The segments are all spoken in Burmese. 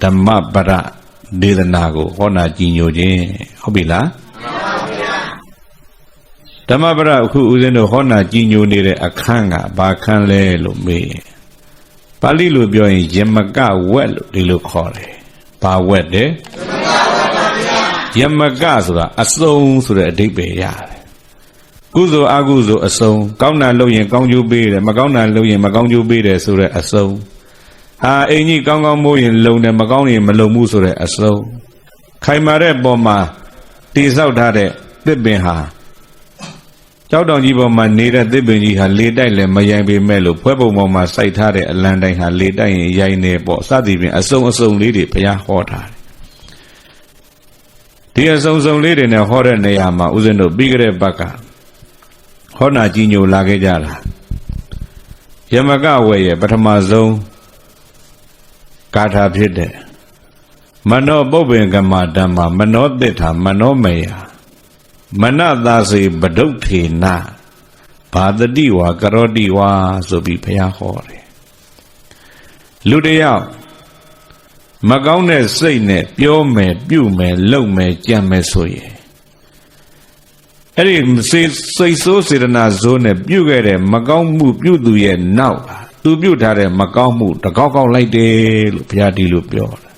ဓမ္မပရဒေသနာကိုဟောနာကြည်ညိုခြင်းဟုတ်ပြီလားဓမ္မပရအခုဦးဇင်းတို့ဟောနာကြည်ညိုနေတဲ့အခန်းကဘာခန်းလဲလို့မေးပါဠိလိုပြောရင်ယမကဝက်လို့ဒီလိုခေါ်တယ်ဘာဝက်တဲ့ယမကဆိုတာအစုံဆိုတဲ့အဓိပ္ပာယ်ရတယ်ကုသိုလ်အကုသိုလ်အစုံကောင်းတာလုပ်ရင်ကောင်းကျိုးပေးတယ်မကောင်းတာလုပ်ရင်မကောင်းကျိုးပေးတယ်ဆိုတဲ့အစုံဟာအင်ကြီးကောင်းကောင်းမိုးရင်လုံတယ်မကောင်းရင်မလုံဘူးဆိုတဲ့အစုံခိုင်မာတဲ့ပေါ်မှာတိဆောက်ထားတဲ့သစ်ပင်ဟာကြောက်တောင်ကြီးပေါ်မှာနေတဲ့သစ်ပင်ကြီးဟာလေတိုက်လည်းမယိုင်ပေမဲ့လို့ဖွဲပုံပေါ်မှာစိုက်ထားတဲ့အလံတိုင်းဟာလေတိုက်ရင်ယိုင်နေပေါ့စသည်ဖြင့်အစုံလေးတွေဘုရားဟောထားတယ်ဒီအစုံလေးတွေနဲ့ဟောတဲ့နေရာမှာဦးဇင်းတို့ပြီးကြတဲ့ဘက်ကဟောနာကြည်ညိုလာခဲ့ကြတာယမကဝယ်ရဲ့ပထမဆုံးဂါထာဖြစ်တဲ့မနောပုပ္ပင်ကမဓမ္မမနောသစ္ထာမနောမယမနသာစေပဒုဋ္ဌေနဘာတတိဝါကရောတိဝါဆိုပြီးဘုရားဟောတယ်လူတယောက်မကောင်းတဲ့စိတ်နဲ့ပြောမယ်ပြုမယ်လုပ်မယ်ကြံမယ်ဆိုရင်အဲ့ဒီစိတ်ဆိုးစေတနာဆိုးနဲ့ပြုခဲ့တဲ့မကောင်းမှုပြုသူရဲ့နောက်သူပြုထားတဲ့မကောင်းမှုတကောက်ကောက်လိုက်တယ်လို့ဘုရားဒီလိုပြောတယ်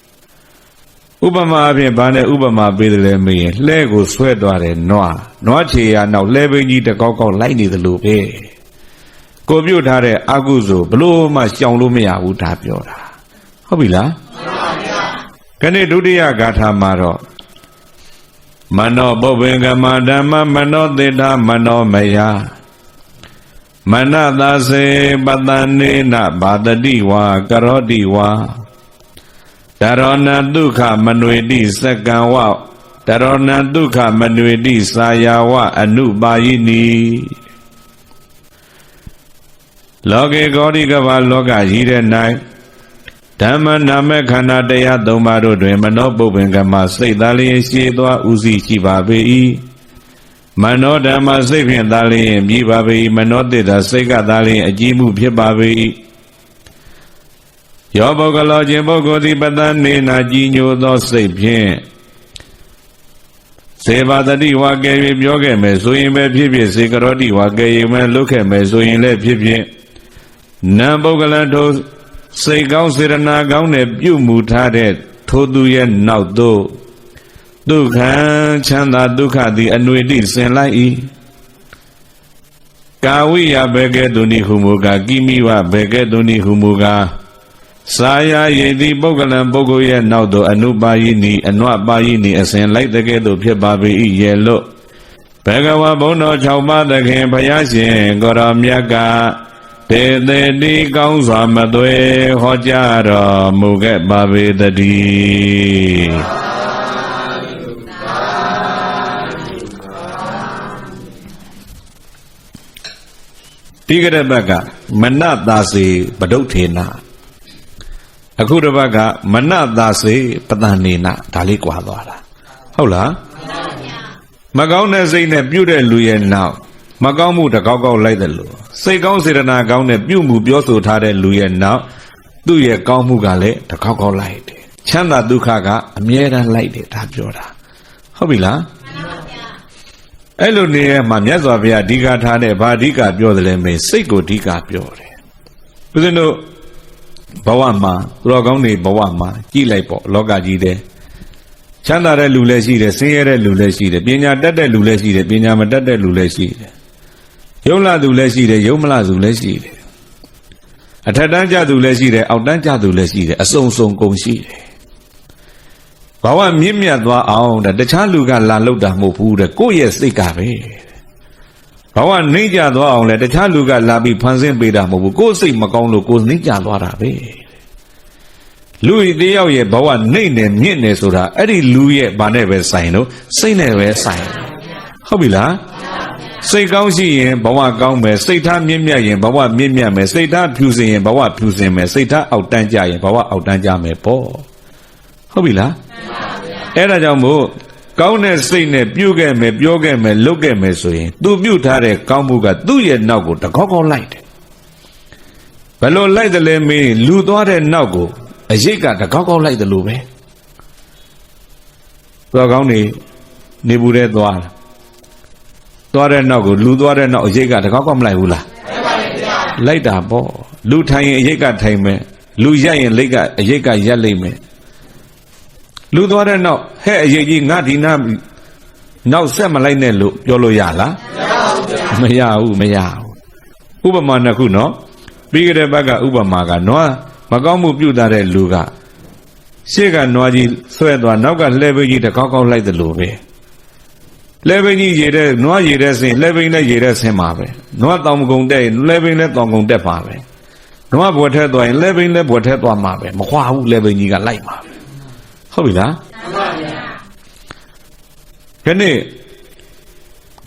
ဥပမာအဖြစ်ဘာနဲ့ဥပမာပေးတယ်လဲမေးရင်လှဲကိုဆွဲသွားတယ်နွားချေရနောက်လှဲပင်းကြီးတကောက်ကောက်လိုက်နေသလိုပဲကိုပြုတ်ထားတဲ့အကုသိုလ်ဘလို့မှရှောင်လို့မရဘူးဒါပြောတာဟုတ်ပြီလားမှန်ပါဗျာခဏဒုတိယဂါထာမှာတော့မနောပုပ္ပင်ကမဓမ္မမနောသစ္ထာမနောမယမနသာစေပတ္တနေနဘာတတိဝါကရောတိဝါတရောဏဒုက္ခမနွေတိစက္ကံဝတရောဏဒုက္ခမနွေတိစာယာဝအနုပါယိနိလောကေဂောရိကဘာလောကကြီးတဲ့၌ဓမ္မနာမခန္ဓာတရား၃ပါးတို့တွင်မနောပုပ္ပင်ကမစိတ်သားလျင်ရှည်သွားဥစီရှိပါပေ၏မနောဓမ္မစိတ်ဖြင့်သားလျင်မြည်ပါပေ၏မနောသစ္စာစိတ်ကသားလျင်အကြည်မှုဖြစ်ပါပေ၏ယောပုဂ္ဂလောခြင်းပုဂ္ဂိုလ်သည်ပတ္တနေနာကြည်ညိုသောစိတ်ဖြင့်စေဘာတတိဝါကဲ၍ပြောခဲ့မယ်ဆိုရင်ပဲဖြစ်ဖြစ်စေကရောတိဝါကဲ၍မှလွတ်ခဲ့မယ်ဆိုရင်လည်းဖြစ်ဖြစ်နံပုဂ္ဂလထိုစိတ်ကောင်းစေရနာကောင်းနဲ့ပြုမှုထားတဲ့ထိုသူရဲ့နောက်သို့ဒုက္ခချမ်းသာဒုက္ခသည်အနွေတိဆင်လိုက်၏ကာဝိယဘေကဲ့သို့နိဟုမူကာကိမိဝဘေကဲ့သို့နိဟုမူကာစာယာယေတိပုဂ္ဂလံပုဂ္ဂိုလ်ရဲ့နောက်သို့အနုပါယိနိအနွပါယိနိအစဉ်လိုက်တဲ့ကဲ့သို့ဖြစ်ပါပေ၏ရဲ့လို့ဘေကဝဘုံတော်၆ပါးသခင်ဘုရားရှင်ကိုရောမြတ်ကတေတေတိကောင်းစွာမသွေဟောကြားတော်မူခဲ့ပါပေတည်းတိကရဘကမနသာစေပဒုဋ္ဌေနအခုတစ်ပတ်ကမနသာစေပတ္တနေနဒါလေးကွာသွားတာဟုတ်လားမကောင်းတဲ့စိတ်နဲ့ပြုတဲ့လူရဲ့နောက်မကောင်းမှုတကောက်ကောက်လိုက်တယ်လို့စိတ်ကောင်းစေတနာကောင်းနဲ့ပြုမှုပြောဆိုထားတဲ့လူရဲ့နောက်သူ့ရဲ့ကောင်းမှုကလည်းတကောက်ကောက်လိုက်တယ်ချမ်းသာဒုက္ခကအမြဲတမ်းလိုက်တယ်ဒါပြောတာဟုတ်ပြီလားအဲ့လိုနေရာမှာမြတ်စွာဘုရားအဓိကထားတဲ့ဘာအဓိကပြောတယ်လဲမေးစိတ်ကိုအဓိကပြောတယ်ဦးဇင်းတို့ဘဝမှာသူတော်ကောင်းတွေဘဝမှာကြည်လိုက်ပေါ့လောကကြီးတဲ့ချမ်းသာတဲ့လူလည်းရှိတယ်ဆင်းရဲတဲ့လူလည်းရှိတယ်ပညာတတ်တဲ့လူလည်းရှိတယ်ပညာမတတ်တဲ့လူလည်းရှိတယ်ယုံလာသူလည်းရှိတယ်ယုံမလာသူလည်းရှိတယ်အထက်တန်းကျသူလည်းရှိတယ်အောက်တန်းကျသူလည်းရှိတယ်အစုံစုံကုန်ရှိတယ်ဘဝမြင့်မြတ်သွားအောင်တဲ့တခြားလူကလာလောက်တာမဟုတ်ဘူးတဲ့ကိုယ့်ရဲ့စိတ်ကပဲဘဝနှိမ့်ကြသွားအောင်လဲတခြားလူကလာပြီးဖန်ဆင်းပေးတာမဟုတ်ဘူးကိုယ်စိတ်မကောင်းလို့ကိုယ်နှိမ့်ကြသွားတာပဲလူတယောက်ရဲ့ဘဝနှိမ့်နေမြင့်နေဆိုတာအဲ့ဒီလူရဲ့ဘာနဲ့ပဲဆိုင်လို့စိတ်နဲ့ပဲဆိုင်ဟုတ်ပြီလားစိတ်ကောင်းရှိရင်ဘဝကောင်းမယ်စိတ်ထားမြင့်မြတ်ရင်ဘဝမြင့်မြတ်မယ်စိတ်ထားဖြူစင်ရင်ဘဝဖြူစင်မယ်စိတ်ထားအောက်တန်းကြရင်ဘဝအောက်တန်းကြမယ်ပေါ့ဟုတ်ပြီလားအဲ့ဒါကြောင့်မို့ကောင်းတဲ့စိတ်နဲ့ပြုခဲ့မယ်ပြောခဲ့မယ်လုပ်ခဲ့မယ်ဆိုရင်သူပြုထားတဲ့ကောင်းမှုကသူ့ရဲ့နောက်ကိုတကောက်ကောက်လိုက်တယ်ဘယ်လိုလိုက်တယ်လဲမေးလူသွားတဲ့နောက်ကို အရိတ်ကတကောက်ကောက်လိုက်တယ်လို့ပဲတော်ကောင်းနေဘူးတဲ့သွားတဲ့နောက်ကိုလူသွားတဲ့နောက်အရိတ်ကတကောက်ကောက်မလိုက်ဘူးလားလိုက်တာပေါ့လူထိုင်ရင်အရိတ်ကထိုင်မယ်လူရက်ရင်လိတ်ကအရိတ်ကရက်လိမ့်မယ်လူသွားတဲ့နောက်ဟဲ့အရိတ်ကြီးငါဒီနာနောက်ဆက်မလိုက်နဲ့လို့ပြောလို့ရလားမရဘူးဥပမာနှစ်ခုနော်ပြီးကြတဲ့ဘက်ကဥပမာကနွားမကောင်းမှုပြုတာတဲ့လူကရှေ့ကနွားကြီးဆွဲသွားနောက်ကလှဲပိန်းကြီးတကောက်ကောက်လိုက်တယ်လို့ပဲလှဲပိန်းကြီးရေတဲ့နွားရေတဲ့ဆင်းလှဲပိန်းနဲ့ရေတဲ့ဆင်းပါပဲနွားတောင်ကုန်တဲ့လှဲပိန်းနဲ့တောင်ကုန်တက်ပါပဲနွားဘွယ်ထဲသွားရင်လှဲပိန်းနဲ့ဘွယ်ထဲသွားမှာပဲမခွာဘူးလှဲပိန်းကြီးကလိုက်မှာပဲဟုတ်ပြီလားမှန်ပါဗျာခဏ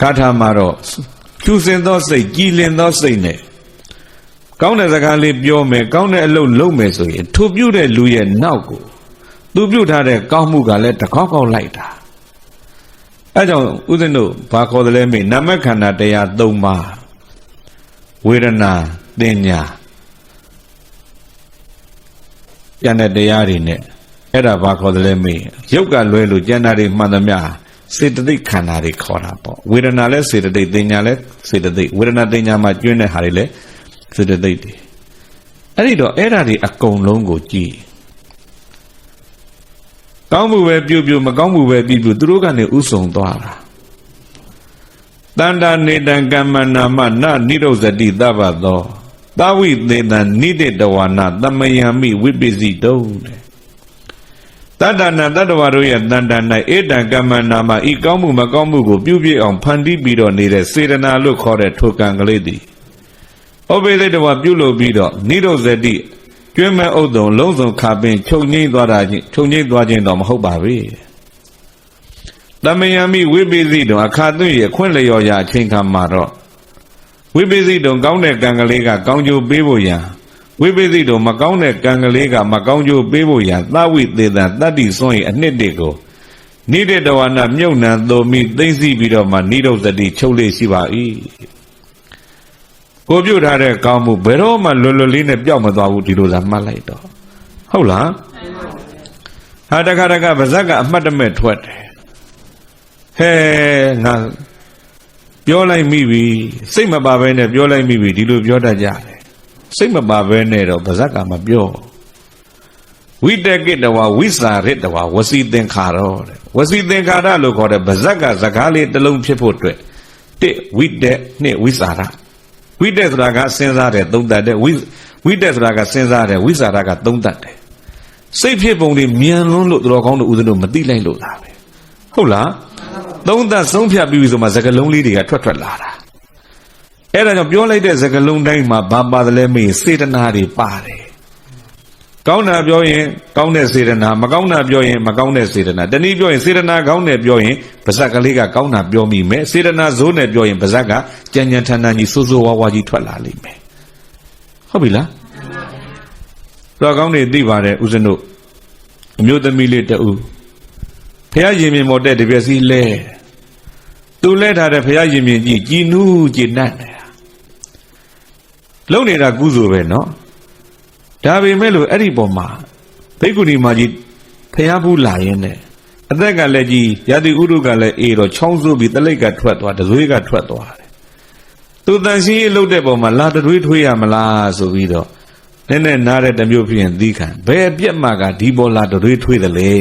ဂါထာမှာတော့ဖြူစင်သောစိတ်ကြည်လင်သောစိတ်နဲ့ကောင်းတဲ့စကားလေးပြောမယ်ကောင်းတဲ့အလုပ်လုပ်မယ်ဆိုရင်ထိုပြုတဲ့လူရဲ့နောက်ကိုသူပြုထားတဲ့ကောင်းမှုကလည်းတကောက်ကောက်လိုက်တာအဲကြောင့်ဦးဇင်းတို့ဘာခေါ်တယ်လဲမေးနာမခန္ဓာတရား၃ပါးဝေဒနာတင်ညာဉာဏ်တဲ့တရားတွေနဲ့အဲ့ဒါဘာခေါ်တယ်လဲမေးရုပ်ကလွဲလို့ဉာဏ်တွေမှန်သမျှစေတသိက်ခန္ဓာတွေခေါ်တာပေါ့ဝေဒနာလည်းစေတသိက်တင်ညာလည်းစေတသိက်ဝေဒနာတင်ညာမှာကျွင်းတဲ့ဟာတွေလည်းစေတသိက်တွေအဲ့ဒီတော့အဲ့ဓာတွေအကုန်လုံးကိုကြည့်ကောင်းမှုပဲပြုမကောင်းမှုပဲပြုသူတို့ကနေဥဆောင်သွားတာတန္တာနေတံကမ္မနာမနနိရောဇတိသဗ္ဗသောသဝိသေတံနိတိတဝါနသမယံမိဝိပိစိတုံတဲ့တတ္တနာတတ္တဝါတို့ရဲ့တန်တန်၌ဧတံကမ္မနာမဤကောင်းမှုမကောင်းမှုကိုပြုပြအောင်ဖန်တီးပြီးတော့နေတဲ့စေတနာလို့ခေါ်တဲ့ထိုကံကလေးသည်ဩဘေသိတဝါပြုလုပ်ပြီးတော့နိရောဇတိကျွမ်းမဲ့ဥဒ္ဒုံလုံးစုံခါပင်ချုပ်ငိမ့်သွားခြင်းတော့မဟုတ်ပါဘူးသမယံမိဝိပိစိတုံအခါသွင်းရခွင့်လျော်ရာအချိန်ခါမှာတော့ဝိပိစိတုံကောင်းတဲ့ကံကလေးကကောင်းကျိုးပေးဖို့ရန်ဝိပိစိတုံမကောင်းတဲ့ကံကလေးကမကောင်းကျိုးပေးဖို့ရန်သဝိသေတံတတ္တိစွန့်၏အနှစ်တွေကိုနိတိတဝါနမြုပ်နှံသို့မိသိသိပြီးတော့မှနိရောဇတိချုပ်လေးရှိပါ၏ကိုပြုတ်ထားတဲ့ကောင်းမှုဘယ်တော့မှလွယ်လွယ်လေးနဲ့ပျောက်မသွားဘူးဒီလိုသာမှတ်လိုက်တော့ဟုတ်လားဟာတခါဗဇက်ကအမှတ်တမဲ့ထွက်တယ်ဟဲငါပြောလိုက်မိပြီစိတ်မပါဘဲနဲ့ပြောလိုက်မိပြီဒီလိုပြောတတ်ကြတယ်စိတ်မပါဘဲနဲ့တော့ဗဇက်ကမပြောဝိတကိတဝါဝိစာရတဝါဝစီသင်္ခါရောတဲ့ဝစီသင်္ခါရလို့ခေါ်တဲ့ဗဇက်ကစကားလေးတစ်လုံးဖြစ်ဖို့အတွက်တစ်ဝိတက်နှစ်ဝိစာရဝိတက်ဆိုတာကစဉ်းစားတယ်သုံးသပ်တယ်ဝိတက်ဆိုတာကစဉ်းစားတယ်ဝိစာရကသုံးသပ်တယ်စိတ်ဖြစ်ပုံတွေမြန်လွန်းလို့တော်ကောင်းတို့ဦးဇင်းတို့မသိလိုက်လို့လားပဲဟုတ်လားသုံးသပ်ဆုံးဖြတ်ပြီးဆိုမှစကားလုံးလေးတွေကထွက်လာတာအဲ့ဒါကြောင့်ပြောလိုက်တဲ့စကားလုံးတိုင်းမှာဘာပါတယ်လဲမေးစေတနာတွေပါတယ်ကောင်းတာပြောရင်ကောင်းတဲ့စေတနာမကောင်းတာပြောရင်မကောင်းတဲ့စေတနာတနည်းပြောရင်စေတနာကောင်းတယ်ပြောရင်ပါဇက်ကလေးကကောင်းတာပြောမိမယ်စေတနာဇိုးနဲ့ပြောရင်ပါဇက်ကကြံ့ကြံ့ထန်ထန်ကြီးစိုးစိုးဝါးဝါးကြီးထွက်လာလိမ့်မယ်ဟုတ်ပြီလားတော်ကောင်းနေသိပါတယ်ဦးဇင်းတို့အမျိုးသမီးလေးတူဖះရင်မြင်မော်တဲ့တပြက်စီးလဲသူလဲထားတဲ့ဖះရင်မြင်ကြီးကြည်နူးကြည်နတ်နေတာလုံနေတာကုသိုလ်ပဲနော်ဒါပေမဲ့လို့အဲ့ဒီပုံမှာဘိက္ခုနီမကြီးဖះဘူးလာရင်နဲ့အသက်ကလည်းကြီးယတိဥဒုကလည်းအေးတော့ချောင်းစိုးပြီးတလိပ်ကထွက်သွားတဇွေးကထွက်သွားတယ်သူတန်ရှင်းရေးလုပ်တဲ့ပုံမှာလာတတွေးထွေးရမလားဆိုပြီးတော့နည်းနည်းနားတဲ့တမျိုးဖြစ်ရင်သီးခံဘယ်ပြက်မှကဒီပေါ်လာတတွေးထွေးတယ်လေ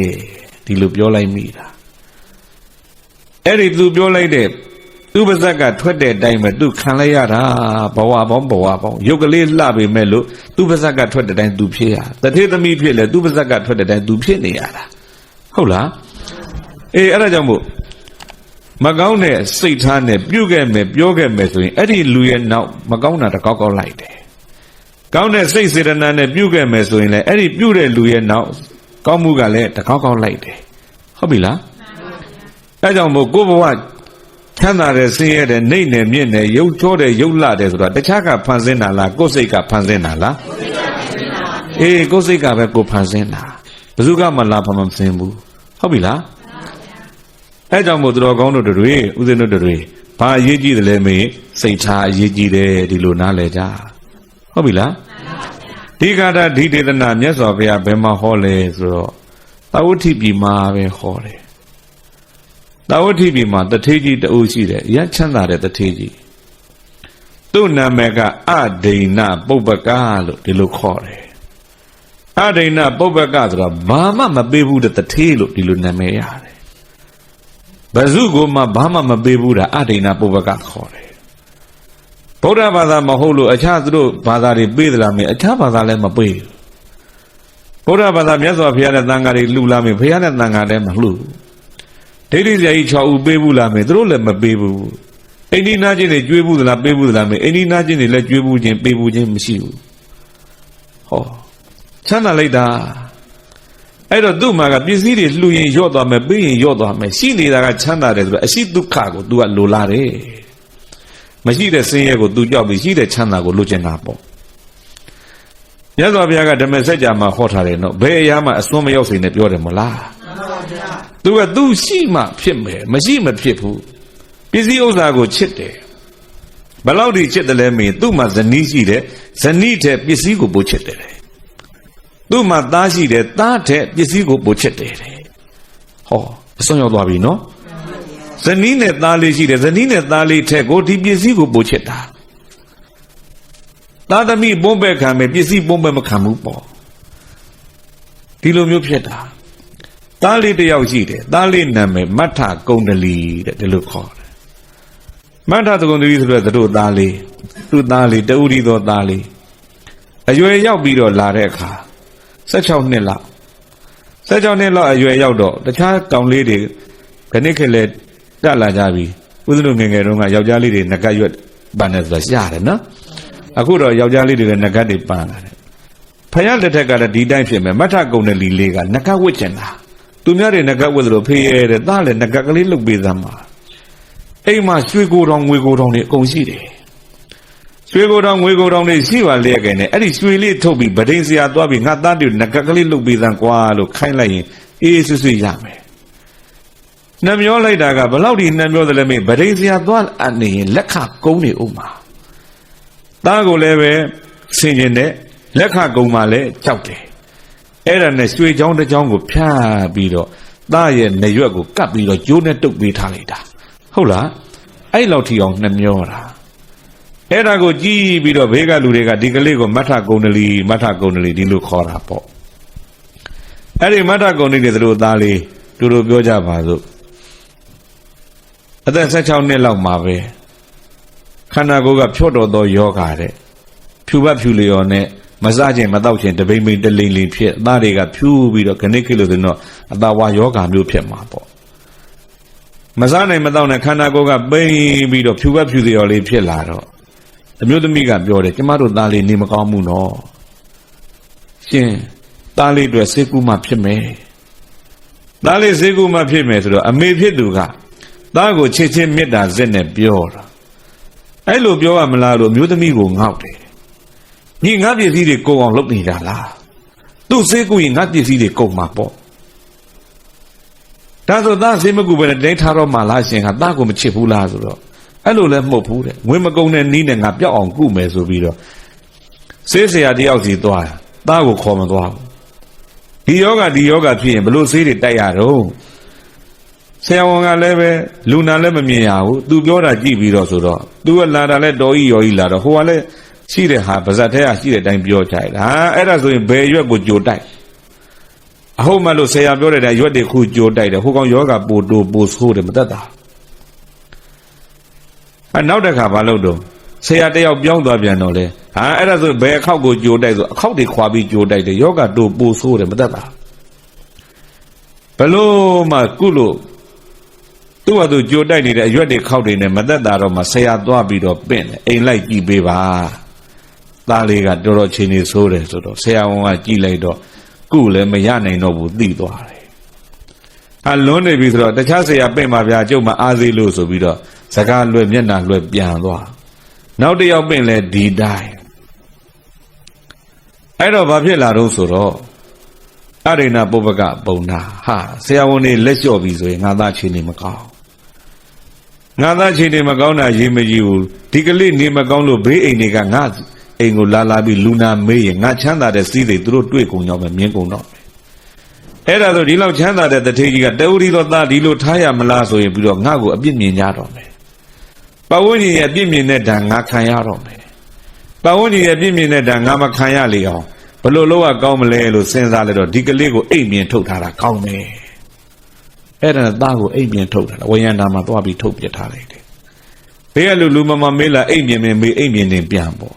ဒီလိုပြောလိုက်မိတာအဲ့ဒီသူပြောလိုက်တဲ့သူပါဇက်ကထွက်တဲ့အတိုင်းပဲသူခံလိုက်ရတာဘဝပေါင်းရုပ်ကလေးလှပေမဲ့လို့သူပါဇက်ကထွက်တဲ့အတိုင်းသူဖြစ်ရတထေသမီးဖြစ်လေသူပါဇက်ကထွက်တဲ့အတိုင်းသူဖြစ်နေရတာဟုတ်လားအေးအဲ့ဒါကြောင့်မို့မကောင်းတဲ့စိတ်ထားနဲ့ပြုတ်ခဲ့မယ်ပြောခဲ့မယ်ဆိုရင်အဲ့ဒီလူရဲ့နောက်မကောင်းတာတကောက်ကောက်လိုက်တယ်ကောင်းတဲ့စိတ်စေတနာနဲ့ပြုတ်ခဲ့မယ်ဆိုရင်လည်းအဲ့ဒီပြုတ်တဲ့လူရဲ့နောက်ကောင်းမှုကလည်းတကောက်ကောက်လိုက်တယ်ဟုတ်ပြီလားအဲကြောင့်မို့ကိုယ်ဘဝချမ်းသာတဲ့ဆင်းရဲတဲ့နှိမ့်နယ်မြင့်နယ်ရုပ်ချောတဲ့ရုပ်လှတဲ့ဆိုတာတခြားကဖန်ဆင်းတာလားကိုယ်စိတ်ကဖန်ဆင်းတာလားအေးကိုယ်စိတ်ကပဲကိုဖန်ဆင်းတာဘယ်သူကမှလာဖန်မဆင်းဘူးဟုတ်ပြီလားအဲကြောင့်မို့တော်ကောင်းတို့တွေဦးဇင်းတို့တွေဘာအရေးကြီးတယ်လဲမေးစိတ်ထားအရေးကြီးတယ်ဒီလိုနားလည်ကြဟုတ်ပြီလားတ ဒီကတာဒီဒေသနာမြတ်စွာဘုရားဘယ်မှာဟောလဲဆိုတော့သာဝတိပြည်မှာပဲဟောတယ်သာဝတိပြည်မှာတထေးကြီးတအုပ်ရှိတယ်ရချမ်းသာတဲ့တထေးကြီးသူ့နာမည်ကအဒိဏပုပ္ပကလို့ဒီလိုခေါ်တယ်အဒိဏပုပ္ပကဆိုတော့ဘာမှမပေးဘူးတဲ့တထေးလို့ဒီလိုနာမည်ရတယ်ဘယ်သူကိုမှဘာမှမပေးဘူးတာအဒိဏပုပ္ပကခေါ်တယ်ဗုဒ္ဓဘာသာမဟုတ်လို့အခြားသူတို့ဘာသာတွေပေးသလားမင်းအခြားဘာသာလည်းမပေးဘူးဗုဒ္ဓဘာသာမြတ်စွာဘုရားနဲ့သံဃာတွေလှူလာမင်းဘုရားနဲ့သံဃာလည်းမလှူဒိဋ္ဌိဆရာကြီး6ဦးပေးဘူးလားမင်းသူတို့လည်းမပေးဘူးအိန္ဒိနာချင်းတွေကျွေးဘူးသလားပေးဘူးသလားမင်းအိန္ဒိနာချင်းတွေလည်းကျွေးဘူးချင်းပေးဘူးချင်းမရှိဘူးဟောချမ်းသာလိုက်တာအဲ့တော့သူ့မှာကပစ္စည်းတွေလှူရင်ရော့သွားမယ်ပေးရင်ရော့သွားမယ်ရှိနေတာကချမ်းသာတယ်ဆိုတော့အရှိဒုက္ခကို तू ကလိုလားတယ်မရှိတဲ့ဆင်းရဲကို तू ကြောက်ပြီးရှိတဲ့ချမ်းသာကိုလိုချင်တာပေါ့မြတ်စွာဘုရားကဓမ္မစကြာမှာဟောထားတယ်နော်ဘယ်အရာမှအစွန်းမရောက်စေနဲ့ပြောတယ်မလားသူကသူရှိမှဖြစ်မယ်မရှိမဖြစ်ဘူးပစ္စည်းဥစ္စာကိုချစ်တယ်ဘယ်လောက်ဒီချစ်တယ်လဲမင်းသူ့မှာဇနီးရှိတယ်ဇနီးတဲ့ပစ္စည်းကိုပို့ချစ်တယ်သူ့မှာသားရှိတယ်သားတဲ့ပစ္စည်းကိုပို့ချစ်တယ်ဟောအစွန်းရောက်သွားပြီနော်ဇနီးနဲ့သားလေးရှိတယ်ဇနီးနဲ့သားလေးထက်ကိုဒီပစ္စည်းကိုပို့ချစ်တာသားသမီးပုံးပဲခံမယ်ပစ္စည်းပုံးပဲမခံဘူးပေါ့ဒီလိုမျိုးဖြစ်တာသားလေးတစ်ယောက်ရှိတယ်သားလေးနာမည်မထကုံတလီတဲ့ဒီလိုခေါ်တယ်မထကုံတလီဆိုတော့တို့သားလေးသူ့သားလေးတဦးဒီသောသားလေးအရွယ်ရောက်ပြီးတော့လာတဲ့အခါ16နှစ်လောက်16နှစ်လောက်အရွယ်ရောက်တော့တခြားကောင်လေးတွေခဏခက်လဲတက်လာကြပြီဦးဇင်းတို့ငယ်ငယ်တုန်းကယောက်ျားလေးတွေငကတ်ရွက်ပန်းနေဆိုတာရှားတယ်နော်အခုတော့ယောက်ျားလေးတွေကငကတ်တွေပန်းလာတယ်ဖယားလက်ထက်ကလည်းဒီတိုင်းဖြစ်မယ်မထကုံတဲ့လီလေးကငကတ်ဝစ်ကျင်တာသူများတွေငကတ်ဝစ်သလိုဖေးရဲတဲ့သားလည်းငကတ်ကလေးလှုပ်ပေးသမ်းပါအိမ်မှာရွှေကိုတောင်ငွေကိုတောင်တွေအကုန်ရှိတယ်ရွှေကိုတောင်ငွေကိုတောင်တွေရှိပါလေကဲနဲ့အဲ့ဒီရွှေလေးထုတ်ပြီးဗဒိန်စရာသွားပြီးငါသားတွေငကတ်ကလေးလှုပ်ပေးသမ်းကွာလို့ခိုင်းလိုက်ရင်အေးဆွဆွရမယ်နှမျောလိုက်တာကဘလောက်ဒီနှမျောတယ်လဲမေးဗဒိန်စရာသွားအနေရင်လက်ခကုန်းနေဥမာသားကိုလည်းပဲဆင်ကျင်တဲ့လက်ခကုန်းမှလည်းကြောက်တယ်အဲ့ဒါနဲ့ရွှေချောင်းတစ်ချောင်းကိုဖြားပြီးတော့သားရဲ့နေရွက်ကိုကပ်ပြီးတော့ကျိုးနဲ့တုပ်ပေးထားလိုက်တာဟုတ်လားအဲ့လောက်ထီအောင်နှမျောတာအဲ့ဒါကိုကြည့်ပြီးတော့ဘေးကလူတွေကဒီကလေးကိုမထကုန်းတလီဒီလိုခေါ်တာပေါ့အဲ့ဒီမထကုန်းတလီတွေတို့သားလေးသူတို့ပြောကြပါစို့အသက်16နှစ်လောက်မှာပဲခန္ဓာကိုယ်ကဖြော့တော်သောယောဂါတဲ့ဖြူပတ်ဖြူလျော်နဲ့မစားခြင်းမတောက်ခြင်းတပိမ့်ပိမ့်တလိမ့်လိမ့်ဖြစ်အသားတွေကဖြူပြီးတော့ခဏခိလို့ဆိုတော့အသားဝါယောဂါမျိုးဖြစ်မှာပေါ့မစားနိုင်မတောက်နိုင်ခန္ဓာကိုယ်ကပိမ့်ပြီးတော့ဖြူပတ်ဖြူလျော်လေးဖြစ်လာတော့အမျိုးသမီးကပြောတယ်ကျမတို့သားလေးနေမကောင်းဘူးနော်ရှင်သားလေးတွေစိတ်ကူးမှဖြစ်မယ်သားလေးစိတ်ကူးမှဖြစ်မယ်ဆိုတော့အမေဖြစ်သူကသားကိုချစ်ချင်းမေတ္တာစစ်နဲ့ပြောတာအဲ့လိုပြောရမလားလို့မျိုးသမီးကိုငေါ့တယ်ညီငါပစ္စည်းတွေကုန်အောင်လုပ်နေကြလားသူ့စိတ်ကူရင်ငါပစ္စည်းတွေကုန်မှာပေါ့ဒါဆိုသားစိတ်မကူပဲတိုင်းထားတော့မှလားရှင်ဟာသားကိုမချစ်ဘူးလားဆိုတော့အဲ့လိုလည်းမဟုတ်ဘူးတဲ့ငွေမကုန်တဲ့နီးနဲ့ငါပြောက်အောင်ကုမယ်ဆိုပြီးတော့ဆေးဆရာတယောက်စီသွားသားကိုခေါ်မသွားဘူးဒီယောဂဖြစ်ရင်ဘလို့ဆေးတွေတိုက်ရတော့ဆရာဝန်ကလည်းပဲလူနာလည်းမမြင်ရဘူးသူပြောတာကြည့်ပြီးတော့ဆိုတော့သူကလာတာလည်းတော်ကြီးရော်ကြီးလာတော့ဟိုကလည်းရှိတဲ့ဟာပါဇက်ထဲကရှိတဲ့အတိုင်းပြောကြတယ်အဲ့ဒါဆိုရင်ဘယ်ရွက်ကိုကြိုတိုက်အဟုတ်မှလို့ဆရာပြောတဲ့အတိုင်းရွက်တွေခုကြိုတိုက်တယ်ဟိုကောင်ယောဂပိုတိုးပိုဆိုးတယ်မတတ်တာနောက်တစ်ခါဘာလုပ်တော့ဆရာတယောက်ပြောင်းသွားပြန်တော့လေအဲ့ဒါဆိုဘယ်အခောက်ကိုကြိုတိုက်ဆိုအခောက်တွေခွာပြီးကြိုတိုက်တယ်ယောဂတိုးပိုဆိုးတယ်မတတ်တာဘလို့မှကုလို့သူ့ဟာသူကြိုတိုက်နေတဲ့အရွက်တွေခောက်တွေနဲ့မသက်တာတော့မှဆရာသွားပြီးတော့ပင့်တယ်အိမ်လိုက်ကြည့်ပေးပါသားလေးကတော်တော်ချင်းနေဆိုးတယ်ဆိုတော့ဆရာဝန်ကကြည့်လိုက်တော့ကုလည်းမရနိုင်တော့ဘူးသိသွားတယ်လွန်းနေပြီဆိုတော့တခြားဆရာပင့်ပါဗျာကျုပ်မအားသေးလို့ဆိုပြီးတော့စကားလွယ်မျက်နှာလွယ်ပြန်သွားနောက်တစ်ယောက်ပင့်လဲဒီတိုင်းအဲ့တော့ဘာဖြစ်လာတော့ဆိုတော့အရိဏပုပ္ပကပုံနာဆရာဝန်တွေလက်လျှော့ပြီဆိုရင်ငါသားချင်းနေမကောင်းငါသားချင်းနေမကောင်းတာရေးမကြည့်ဘူးဒီကလေးနေမကောင်းလို့ဘေးအိမ်တွေကငါ အိမ်ကိုလာပြီးလူနာမေးရင်ငါချမ်းသာတဲ့စည်းစိမ်သူတို့တွေ့ကုန်ကြောင်းပဲမြင်ကုန်တော့အဲ့ဒါဆိုဒီလောက်ချမ်းသာတဲ့တထေးကြီးကတဝရီတော်သားဒီလိုထားရမလားဆိုရင်ပြီးတော့ငါ့ကိုအပြစ်မြင်ကြတော့မယ်ပတ်ဝန်းကျင်ရဲ့အပြစ်မြင်တဲ့ဒဏ်ငါခံရတော့မယ်ပတ်ဝန်းကျင်ရဲ့အပြစ်မြင်တဲ့ဒဏ်ငါမခံရလေအောင်ဘလို့လို့ကကောင်းမလဲလို့စဉ်းစားလိုက်တော့ဒီကလေးကိုအိမ်မြင်ထုတ်ထားတာကောင်းတယ်အဲ့ဒါသားကိုအိမ်မြင်ထုတ်ထားတာဝေယန္တာမှာသွားပြီးထုတ်ပြထားလိုက်တယ်ဘေးကလူမမေးလာအိမ်မြင်မေးအိမ်မြင်နေပြန်ပေါ့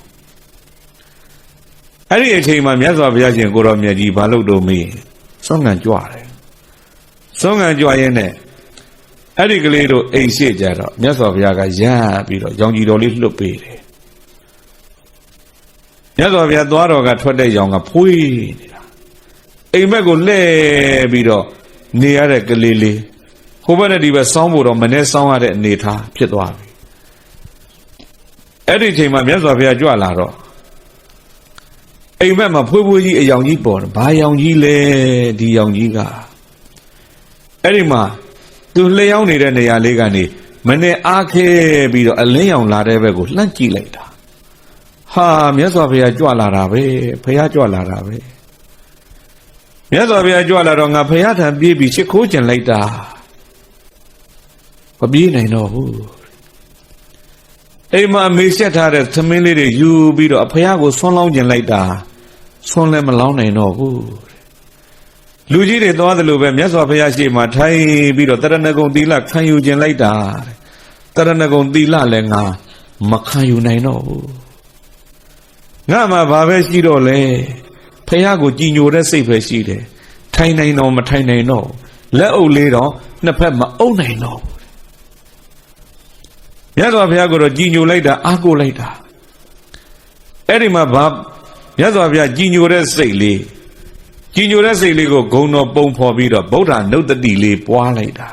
အဲ့ဒီအချိန်မှာမြတ်စွာဘုရားရှင်ကိုတော်မြတ်ကြီးဘာလို့တော့မေးစွန့်ငံကြွတယ်စွန့်ငံကြွရင်းနဲ့အဲ့ဒီကလေးတို့အိမ်ရှိကြတော့မြတ်စွာဘုရားကရမ်းပြီးတော့ရောင်ကြီးတော်လေးလွတ်ပေးတယ်မြတ်စွာဘုရားသွားတော်ကထွက်တဲ့ရောင်ကဖွေးနေတာအိမ်ဘက်ကိုလှည့်ပြီးတော့နေရတဲ့ကလေးလေးဟိုဘက်နဲ့ဒီဘက်စောင်းဖို့တော့မနဲ့စောင်းရတဲ့အနေထားဖြစ်သွားပြီအဲ့ဒီအချိန်မှာမြတ်စွာဘုရားကြွလာတော့အိမ်ဘက်မှာဖွေးဖွေးကြီးအယောင်ကြီးပေါ်တယ်ဘာယောင်ကြီးလဲဒီယောင်ကြီးကအဲ့ဒီမှာသူလျှောင်းနေတဲ့နေရာလေးကနေမနဲ့အားခဲပြီးတော့အလင်းရောင်လာတဲ့ဘက်ကိုလှမ်းကြည့်လိုက်တာဟာမြတ်စွာဘုရားကြွလာတာပဲဘုရားကြွလာတာပဲမြတ်စွာဘုရားကြွလာတော့ငါဘုရားထံပြေးပြီးရှ िख ိုးကျင်လိုက်တာမပြေးနိုင်တော့ဘူးအိမ်မှာမေဆက်ထားတဲ့သမင်းလေးတွေယူပြီးတော့အဖယားကိုဆွန်းလောင်းကျင်လိုက်တာဆွန်းလည်းမလောင်းနိုင်တော့ဘူးလူကြီးတွေသွားတယ်လို့ပဲမြတ်စွာဘုရားရှိမှထိုင်ပြီးတော့တရဏဂုံသီလခံယူကျင်လိုက်တာတရဏဂုံသီလလည်းငါမခံယူနိုင်တော့ဘူးငါမှဘာပဲရှိတော့လဲဖယားကိုကြည်ညိုတဲ့စိတ်ပဲရှိတယ်ထိုင်နိုင်တော့မထိုင်နိုင်တော့လက်အုပ်လေးတော့နှစ်ဖက်မအုပ်နိုင်တော့မြတ်စွာဘုရားကိုတော့ကြည်ညိုလိုက်တာအားကိုလိုက်တာအဲ့ဒီမှာဘာမြတ်စွာဘုရားကြည်ညိုတဲ့စိတ်လေးကိုဂုံတော်ပုံဖော်ပြီးတော့ဗုဒ္ဓနုတ္တိလေးပွားလိုက်တာ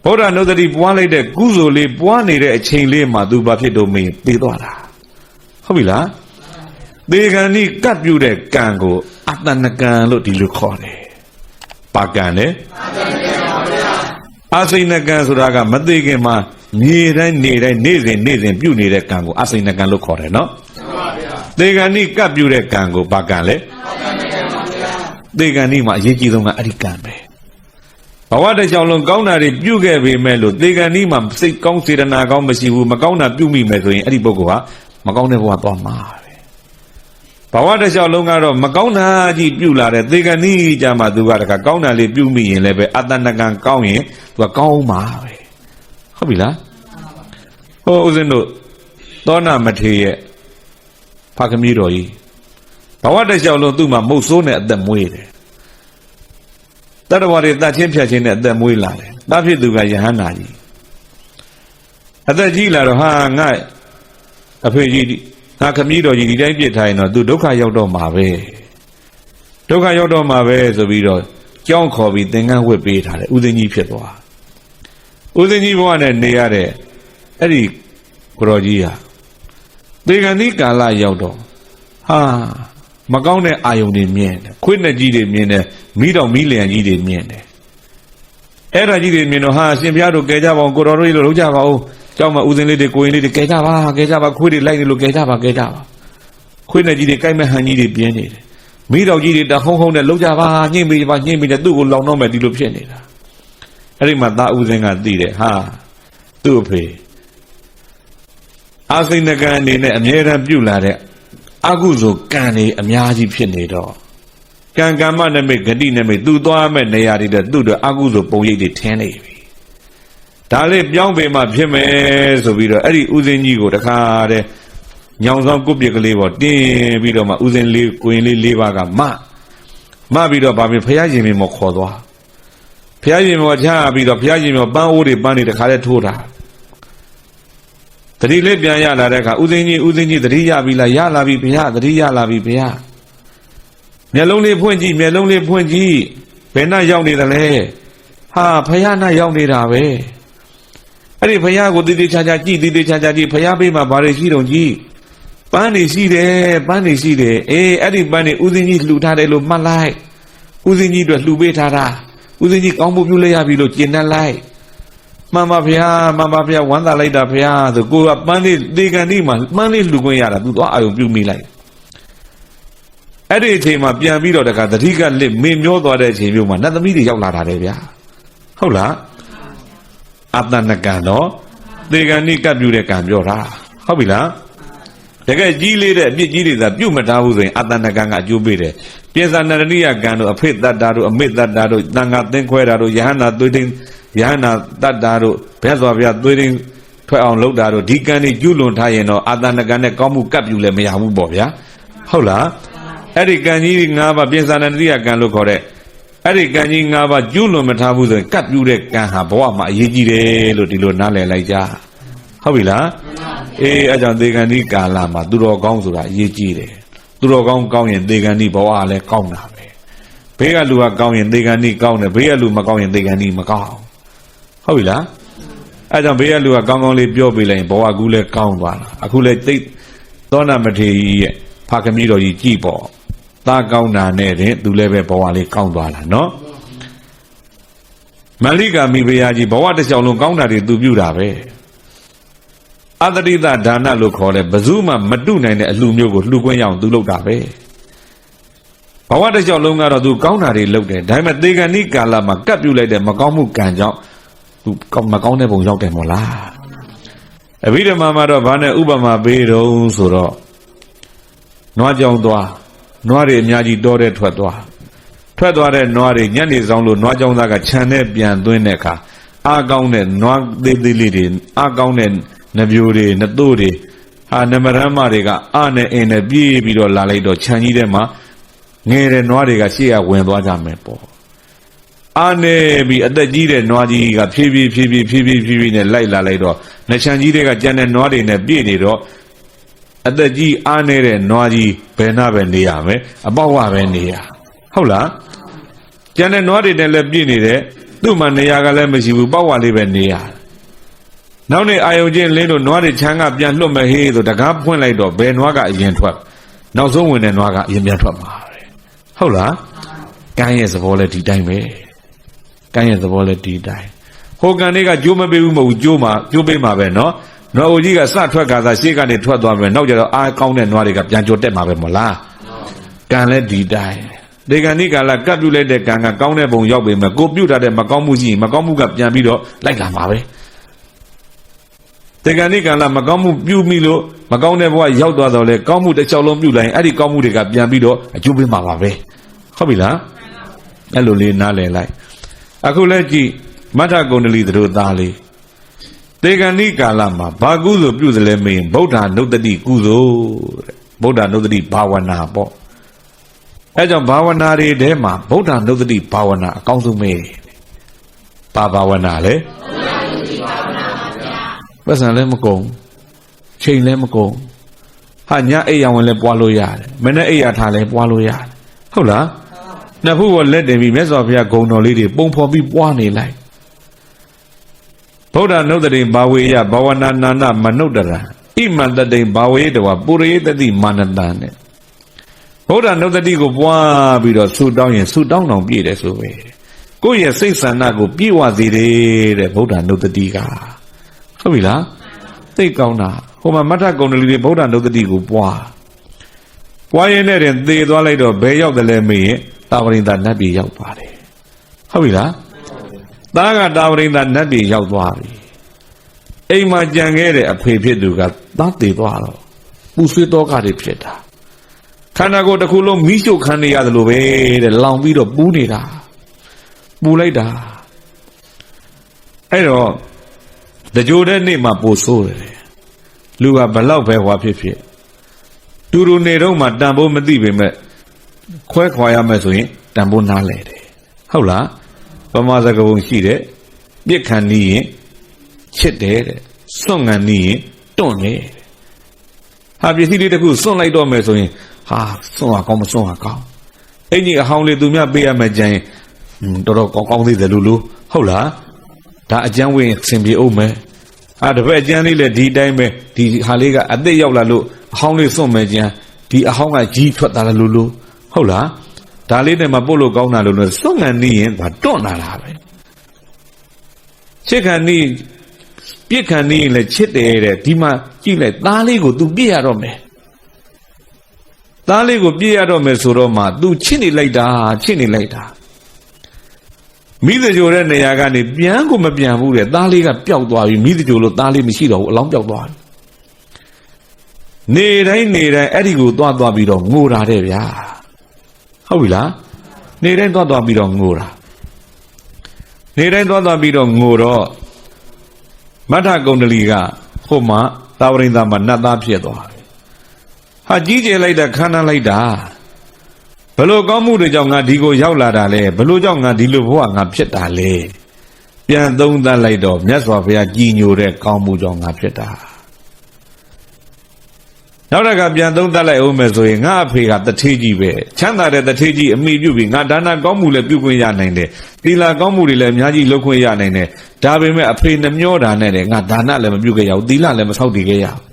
ဗုဒ္ဓနုတ္တိပွားလိုက်တဲ့ကုသိုလ်လေးပွားနေတဲ့အချိန်လေးမှာသူဘာဖြစ်တော့မင်းပြေးသွားတာဟုတ်ပြီလားသေကံဤကပ်ပြုတဲ့ကံကိုအတ္တနကံလို့ဒီလိုခေါ်တယ်ပါကံလေအစိဏကံဆိုတာကမသေးခင်မှာမြေတိုင်းနေတိုင်းနေ့စဉ်ပြုနေတဲ့ကံကိုအစိဏကံလို့ခေါ်တယ်နော်သေကံဤကပ်ပြုတဲ့ကံကိုပါကံလေသေကံဤမှာအရေးကြီးဆုံးကအဲ့ဒီကံပဲဘဝတစ်ချောင်းလုံးကောင်းတာတွေပြုခဲ့ပေမဲ့လို့သေကံဤမှာစိတ်ကောင်းစေတနာကောင်းမရှိဘူးမကောင်းတာပြုမိမယ်ဆိုရင်အဲ့ဒီပုဂ္ဂိုလ်ဟာမကောင်းတဲ့ဘဝသွားမှာပဲဘဝတစ်ချောင်းလုံးကတော့မကောင်းတာကြီးပြုလာတဲ့သေကံဤကြမှာသူကတခါကောင်းတာလေးပြုမိရင်လည်းပဲအတ္တနကံကောင်းရင်သူကကောင်းမှာပဲဟုတ်ပြီလားဟိုဦးဇင်းတို့သောနာမထေရရဲ့ဖခင်ကြီးတော်ကြီးဘဝတစ်လျှောက်လုံးသူ့မှာမုတ်ဆိုးနဲ့အသက်မွေးတယ်တတ္တဝါတွေတတ်ချင်းဖြတ်ချင်းနဲ့အသက်မွေးလာတယ်တာဖြစ်သူကယဟန္တာကြီးအသက်ကြီးလာတော့ဟာငါအဖေကြီးငါခမည်းတော်ကြီးဒီတိုင်းပြစ်ထားရင်တော့သူဒုက္ခရောက်တော့မှာပဲဆိုပြီးတော့ကြောင်းခေါ်ပြီးသင်္ကန်းဝတ်ပေးထားတယ်ဥသိန်းကြီးဖြစ်သွားဥသိန်းကြီးဘဝနဲ့နေရတဲ့အဲ့ဒီကိုတော်ကြီးဟာသေကံဒီကာလရောက်တော့ဟာမကောင်းတဲ့အာယုန်တွေမြင်တယ်ခွေးနဲ့ကြီးတွေမြင်တယ်မိတော်မိလျံကြီးတွေမြင်တယ်အဲ့ဒါကြီးတွေမြင်တော့ဟာရှင်ဘုရားတို့ကယ်ကြပါအောင်ကိုတော်တို့ကြီးလို့လုပ်ကြပါဦးကျောင်းမှာဥစဉ်လေးတွေကိုရင်လေးတွေကယ်ကြပါခွေးတွေလိုက်နေလို့ကယ်ကြပါခွေးနဲ့ကြီးတွေကြိုက်မဲ့ဟန်ကြီးတွေပြင်းနေတယ်မိတော်ကြီးတွေတဟုံးဟုံးနဲ့လုပ်ကြပါညှိမိတယ်သူ့ကိုလောင်တော့မယ်ဒီလိုဖြစ်နေတာအဲ့ဒီမှာသာဥစဉ်ကသိတယ်ဟာသူ့အဖေအာစိဏကံအနေနဲ့အမြဲတမ်းပြုလာတဲ့အကုသိုလ်ကံတွေအများကြီးဖြစ်နေတော့ကံကမ္မနမိတ်ဂတိနမိတ်သူသွားမဲ့နေရာတွေတဲ့သူ့တို့အကုသိုလ်ပုံရိပ်တွေထင်းနေပြီဒါလေးပြောင်းပေမှဖြစ်မယ်ဆိုပြီးတော့အဲ့ဒီဥစဉ်ကြီးကိုတခါတဲ့ညောင်ဆောင်ကုတ်ပြက်ကလေးပေါ်တင်းပြီးတော့မှဥစဉ်လေးကိုရင်လေး၄ပါးကမပြီးတော့ဗာပြီဖရာရှင်မင်းမောခေါ်သွားဖရာရှင်မောချပြီးတော့ဖရာရှင်မောပန်းအိုးတွေပန်းတွေတခါလဲထိုးတာတတိလေးပြန်ရလာတဲ့အခါဥစဉ်ကြီးတတိရပြီလားရလာပြီဘုရားတတိရလာပြီဘုရားမျက်လုံးလေးဖွင့်ကြည့်ဘယ်နှရောက်နေသလဲဟာဘုရားနာရောက်နေတာပဲအဲ့ဒီဘုရားကိုတည်တည်ချာချာကြည့်ဘုရားဘေးမှာဘာတွေရှိတုံကြည့်ပန်းနေရှိတယ်အေးအဲ့ဒီပန်းနေဥစဉ်ကြီးလှူထားတယ်လို့မှတ်လိုက်ဥစဉ်ကြီးအတွက်လှူပေးထားတာဥစဉ်ကြီးကောင်းမှုပြုလိုက်ရပြီလို့ကျင့်တတ်လိုက် မှန်ပါဗျာဝမ်းသာလိုက်တာဗျာဆိုကိုကပန်းလေးတေကန်ဒီမှာပန်းလေးလှူခွင့်ရတာသူသွားအာယုံပြုမိလိုက်အဲ့ဒီအချိန်မှာပြန်ပြီးတော့တခါတတိကလစ်မေမျောသွားတဲ့အချိန်မျိုးမှာနတ်သမီးတွေရောက်လာတာလေဗျာဟုတ်လားအတ္တနကံတော့တေကန်ဒီကပ်ပြုတဲ့ကံပြောတာဟုတ်ပြီလားတကယ်ကြီးလေးတဲ့အပြစ်ကြီးတွေသာပြုတ်မထားဘူးဆိုရင်အတ္တနကံကအကျိုးပေးတယ်ပြေဇာနရဏိယကံတို့အဖိတ္တတာတို့အမိတ္တတာတို့တန်ခါသင်္ခွဲတာတို့ယဟန္တာသွေးသိမ်းယဟန္တာတတ္တာတို့ဘဲစွာဗျာသွေးသိမ်းထွက်အောင်လုပ်တာတို့ဒီကံတွေကျူးလွန်ထားရင်တော့အတ္တနကံနဲ့ကောင်းမှုကပ်ပြုလည်းမရဘူးပေါ့ဗျာဟုတ်လားအဲ့ဒီကံကြီး၅ပါးပြေဇာနရဏိယကံလို့ခေါ်တဲ့အဲ့ဒီကံကြီး၅ပါးကျူးလွန်မထားဘူးဆိုရင်ကပ်ပြုတဲ့ကံဟာဘဝမှာအရေးကြီးတယ်လို့ဒီလိုနားလည်လိုက်ကြဟုတ်ပြီလားအေးအဲ့ကြောင့်သေကံဒီကာလမှာသူတော်ကောင်းဆိုတာအရေးကြီးတယ်သူတော်ကောင်းကောင်းရင်သေကံဒီဘဝကလည်းကောင်းတာပဲဘေးကလူကကောင်းရင်သေကံဒီကောင်းတယ်ဘေးကလူမကောင်းရင်သေကံဒီမကောင်းဟုတ်ပြီလားအဲ့ကြောင့်ဘေးကလူကကောင်းကောင်းလေးပြောပြလိုက်ရင်ဘဝကူးလည်းကောင်းသွားတာအခုလည်းသိသောနာမထေရကြီးရဲ့ဖခင်ကြီးတော်ကြီးကြည်ပေါ့သားကောင်းတာနဲ့တင်သူလည်းပဲဘဝလေးကောင်းသွားတာနော်မလိကာမိဖုရားကြီးဘဝတစ်လျှောက်လုံးကောင်းတာတွေသူပြုတာပဲအတ္တရိတဒါနလို့ခေါ်တယ်ဘယ်သူမှမတုနိုင်တဲ့အလှမျိုးကိုလှူခွင့်ရအောင်သူလုပ်တာပဲဘဝတစ်လျှောက်လုံးကတော့သူကောင်းတာတွေလုပ်တယ်ဒါပေမဲ့သေကံဤကာလမှာကပ်ပြုလိုက်တဲ့မကောင်းမှုကံကြောင့်သူမကောင်းတဲ့ပုံရောက်တယ်မို့လားအဘိဓမ္မာမှာတော့ဘာနဲ့ဥပမာပေးတော့ဆိုတော့နွားကြောင်သွားနွားတွေအများကြီးတောတဲ့ထွက်သွားတဲ့နွားတွေညနေဆောင်လို့နွားကြောင်သားကခြံနဲ့ပြန်သွင်းတဲ့အခါအားကောင်းတဲ့နွားသေးသေးလေးတွေအားကောင်းတဲ့နပြိုတွေနသို့တွေဟာနမရမ်းမတွေကအားနဲ့အင်းနဲ့ပြေးပြီးတော့လာလိုက်တော့ခြံကြီးထဲမှာငယ်တဲ့နွားတွေကရှေ့ကဝင်သွားကြမယ်ပေါ့အားနေပြီးအသက်ကြီးတဲ့နွားကြီးကဖြည်းဖြည်းနဲ့လိုက်လာလိုက်တော့နှချမ်းကြီးတွေကကြံတဲ့နွားတွေနဲ့ပြည့်နေတော့အသက်ကြီးအားနေတဲ့နွားကြီးဘယ်နာပဲနေရမယ်အပေါက်ဝပဲနေရဟုတ်လားကြံတဲ့နွားတွေနဲ့လည်းပြည့်နေတယ်သူ့မှာနေရာကလည်းမရှိဘူးပေါက်ဝလေးပဲနေရနောက်နေ့အာယုံချင်းလင်းတို့နွားတွေချမ်းကပြန်လွတ်မဲ့ဟေးဆိုတကားဖွင့်လိုက်တော့ဘယ်နွားကအရင်ထွက်နောက်ဆုံးဝင်တဲ့နွားကအရင်ပြန်ထွက်မှာပဲဟုတ်လားကံရဲ့သဘောလဲဒီတိုင်းပဲကံရဲ့သဘောလဲဒီတိုင်းဟိုကံတွေကကြိုးမပေးဘူးမဟုတ်ဘူးကြိုးပေးမှာပဲနော်နွားအိုကြီးကစထွက်ကားသာရှေ့ကနေထွက်သွားမယ်နောက်ကျတော့အားကောင်းတဲ့နွားတွေကပြန်ကြိုတက်မှာပဲမဟုတ်လားကံလဲဒီတိုင်းဒီကံဒီကာလကပ်ပြုလိုက်တဲ့ကံကကောင်းတဲ့ပုံရောက်ပေမဲ့ကိုပြုတ်ထားတဲ့မကောင်းမှုရှိရင်မကောင်းမှုကပြန်ပြီးတော့လိုက်လာမှာပဲတေကံဒီကံလာမကောင်းမှုပြုမိလို့မကောင်းတဲ့ဘဝရောက်သွားတော့လေကောင်းမှုတစ်ချောင်းလုံးပြုလိုက်ရင်အဲ့ဒီကောင်းမှုတွေကပြန်ပြီးတော့အကျိုးပေးမှာပါပဲဟုတ်ပြီလားအဲ့လိုလေးနားလည်လိုက်အခုလဲကြည့်မထကုန္ဒလိသတို့သားလေးတေကံဒီကာလမှာဘာကုသိုလ်ပြုသလဲမင်းဗုဒ္ဓနုတ္တိကုသိုလ်တဲ့ဗုဒ္ဓနုတ္တိဘာဝနာပေါ့အဲကြောင့်ဘာဝနာတွေထဲမှာဗုဒ္ဓနုတ္တိဘာဝနာအကောင်းဆုံးပဲဘာဝနာလဲပတ်စံလည်းမကုန်ချိန်လည်းမကုန်ဟာညအိယာဝင်လည်းပွားလို့ရတယ်မနေ့အိယာထားလည်းပွားလို့ရတယ်ဟုတ်လားနှစ်ဖူးပေါ်လက်တင်ပြီးမြတ်စွာဘုရားဂုဏ်တော်လေးတွေပုံဖော်ပြီးပွားနေလိုက်ဗုဒ္ဓနုတ္တိဘာဝေယဘာဝနာနာနာမနုဿရံဣမန္တတိဘာဝေတဝပုရိသတိမာနတံနဲ့ဗုဒ္ဓနုတ္တိကိုပွားပြီးတော့ဆုတောင်းရင်ဆုတောင်းတော်ပြည့်တယ်ဆိုပဲကိုယ့်ရဲ့စိတ်ဆန္ဒကိုပြည့်ဝစေတယ်တဲ့ဗုဒ္ဓနုတ္တိကဟုတ်ပြီလားသိကောင်းတာဟိုမှာမထကုန္ဒလိတွေဗုဒ္ဓနုတ္တိကိုပွားရင်းနဲ့တင်သေသွားလိုက်တော့ဘယ်ရောက်တယ်လဲမေးရင်တာဝရိန္ဒနတ်ပြည်ရောက်ပါတယ်ဟုတ်ပြီလားသားကတာဝရိန္ဒနတ်ပြည်ရောက်သွားပြီအိမ်မှာကြံခဲ့တဲ့အဖေဖြစ်သူကသားသေသွားတော့ပူဆွေးတော့ကတွေဖြစ်တာခန္ဓာကိုယ်တစ်ခုလုံးမိရှုခံနေရတယ်လို့ပဲတဲ့လောင်ပြီးတော့ပူးနေတာပူလိုက်တာအဲ့တော့တကြိုတဲ့နေ့မှာပို့ဆိုးတယ်လူကဘလောက်ပဲဟွာဖြစ်တူတူနေတော့မှတန်ဖိုးမသိပေမဲ့ခွဲခွာရမယ်ဆိုရင်တန်ဖိုးနားလဲတယ်ဟုတ်လားပမာစကပုံရှိတဲ့ပြစ်ခံနီးရင်ချစ်တယ်တဲ့စွန့်ငံနီးရင်တွန့်တယ်ဟာပစ္စည်းလေးတစ်ခုစွန့်လိုက်တော့မယ်ဆိုရင်ဟာစွန့်ဟာကောင်းမစွန့်ဟာကောင်းအဲ့ဒီအဟောင်းလေးသူများပေးရမယ်ကြရင်တော်တော်ကောင်းသေးတယ်လို့ဟုတ်လားဒါအကျန်းဝင်ဆင်ပြေအောင်မယ်တပည့်အကျန်းလေးလည်းဒီတိုင်းပဲဒီဟာလေးကအသက်ရောက်လာလို့အဟောင်းလေးစွန့်မယ်ကြမ်းဒီအဟောင်းကကြီးထွက်လာလို့ဟုတ်လားဒါလေးနဲ့မှပို့လို့ကောင်းတာလို့စွန့်ငံနီးရင်ဒါတွန့်လာတာပဲ ချစ်ခံနေပြစ်ခံနေလဲချစ်တယ်တဲ့ဒီမှာကြည့်လိုက်သားလေးကို तू ပြစ်ရတော့မယ်သားလေးကိုပြစ်ရတော့မယ်ဆိုတော့မှ तू ချစ်နေလိုက်တာမိသကြိုတဲ့နေရာကနေပြန်ကိုမပြန်ဘူးတဲ့သားလေးကပျောက်သွားပြီမိသကြိုလို့သားလေးမရှိတော့ဘူးအလောင်းပျောက်သွားပြီနေတိုင်းအဲ့ဒီကိုသွားပြီးတော့ငိုတာတဲ့ဗျာဟုတ်ပြီလားနေတိုင်းသွားပြီးတော့ငိုတာနေတိုင်းသွားပြီးတော့ငိုတော့မထကုန္ဒလီကဟိုမှာသာဝရိန္ဒမှာနတ်သားဖြစ်သွားတယ်ဟာကြီးကျယ်လိုက်တာခမ်းနားလိုက်တာဘလို့ကောင်းမှုတွေကြောင့်ငါဒီကိုရောက်လာတာလဲဘလို့ကြောင့်ငါဒီလိုဘဝငါဖြစ်တာလဲပြန်သုံးသပ်လိုက်တော့မြတ်စွာဘုရားကြည်ညိုတဲ့ကောင်းမှုကြောင့်ငါဖြစ်တာနောက်တစ်ခါပြန်သုံးသပ်လိုက်အောင်မယ်ဆိုရင်ငါအဖေကတထေးကြီးပဲချမ်းသာတဲ့တထေးကြီးအမိပြုပြီးငါဒါနကောင်းမှုလည်းပြုခွင့်ရနိုင်တယ်သီလကောင်းမှုတွေလည်းအများကြီးလုပ်ခွင့်ရနိုင်တယ်ဒါပေမဲ့အဖေနှမျောတာနဲ့ငါဒါနလည်းမပြုခဲ့ရဘူးသီလလည်းမဆောက်တည်ခဲ့ရဘူး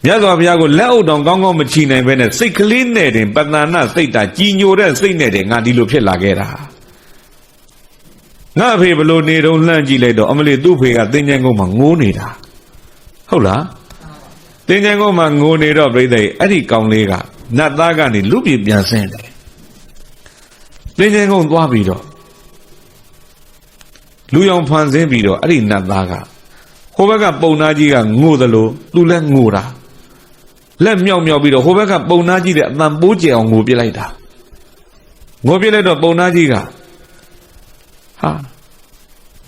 မြတ်စွာဘုရားကိုလက်အုပ်တောင်ကောင်းကောင်းမချီနိုင်ပဲနဲ့စိတ်ကလေးနဲ့တင်ပတ္တနာစိတ်တာကြည်ညိုတဲ့စိတ်နဲ့တင်ငါဒီလိုဖြစ်လာခဲ့တာငါအဖေဘလို့နေတော့လှမ်းကြည့်လိုက်တော့အမလေးသူ့ဖေကသင်္ကြန်ကုန်းမှာငိုးနေတာဟုတ်လားသင်္ကြန်ကုန်းမှာငိုနေတော့ပြိဿအဲ့ဒီကောင်လေးကနတ်သားကနေလူပြပြန်ဆင်းတယ်သင်္ကြန်ကုန်းသွားပြီးတော့လူရောင်ဖန်ဆင်းပြီးတော့အဲ့ဒီနတ်သားကဟိုဘက်ကပုံနာကြီးကငိုသလိုသူလည်းငိုတာလက်မြောက်ပြီးတော့ဟိုဘက်ကပုံနာကြီးတဲ့အတန်ပိုးကျအောင်ငိုပြလိုက်တာငိုပြလိုက်တော့ပုံနာကြီးကဟာ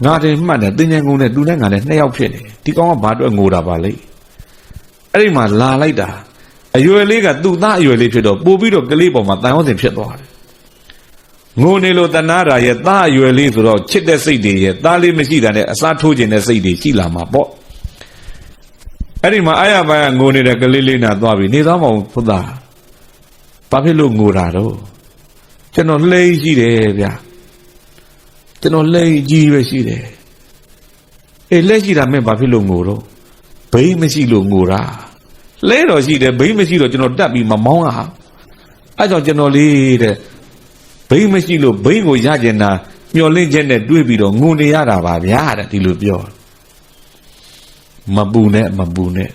ငါတင်မှတ်တယ်သင်္ကြန်ကုန်းနဲ့သူနဲ့ငါနဲ့နှစ်ယောက်ဖြစ်တယ်ဒီကောင်ကဘာအတွက်ငိုတာပါလိမ့်အဲ့ဒီမှာလာလိုက်တာအရွယ်လေးကသူ့သားအရွယ်လေးဖြစ်တော့ပို့ပြီးတော့ကလေးပေါ်မှာတန်ရောစင်ဖြစ်သွားတယ်ငိုနေလို့တနာတာရဲ့သားအရွယ်လေးဆိုတော့ချစ်တဲ့စိတ်တွေရဲ့သားလေးမရှိတာနဲ့အစားထိုးခြင်းတဲ့စိတ်တွေရှိလာမှာပေါ့အဲ့ဒီမှာအာရပါရငိုနေတဲ့ကလေးလေးနာသွားပြီနေသားမောင်ဘုရားဘာဖြစ်လို့ငိုတာတော့ကျွန်တော်လှိမ့်ရှိတယ်ဗျာကျွန်တော်လှိမ့်ကြီးပဲရှိတယ်အေးလက်ရှိတာမင်းဘာဖြစ်လို့ငိုတော့ဘိန်းမရှိလို့ငိုတာလဲတော့ရှိတယ်ဘိန်းမရှိတော့ကျွန်တော်တက်ပြီးမမောင်းတာအဲ့ကြောင့်ကျွန်တော်လေးတဲ့ဘိန်းမရှိလို့ဘိန်းကိုရကျင်တာမျောလင့်ချက်နဲ့တွေးပြီးတော့ငိုနေရတာပါဗျာတဲ့ဒီလိုပြောမပူနဲ့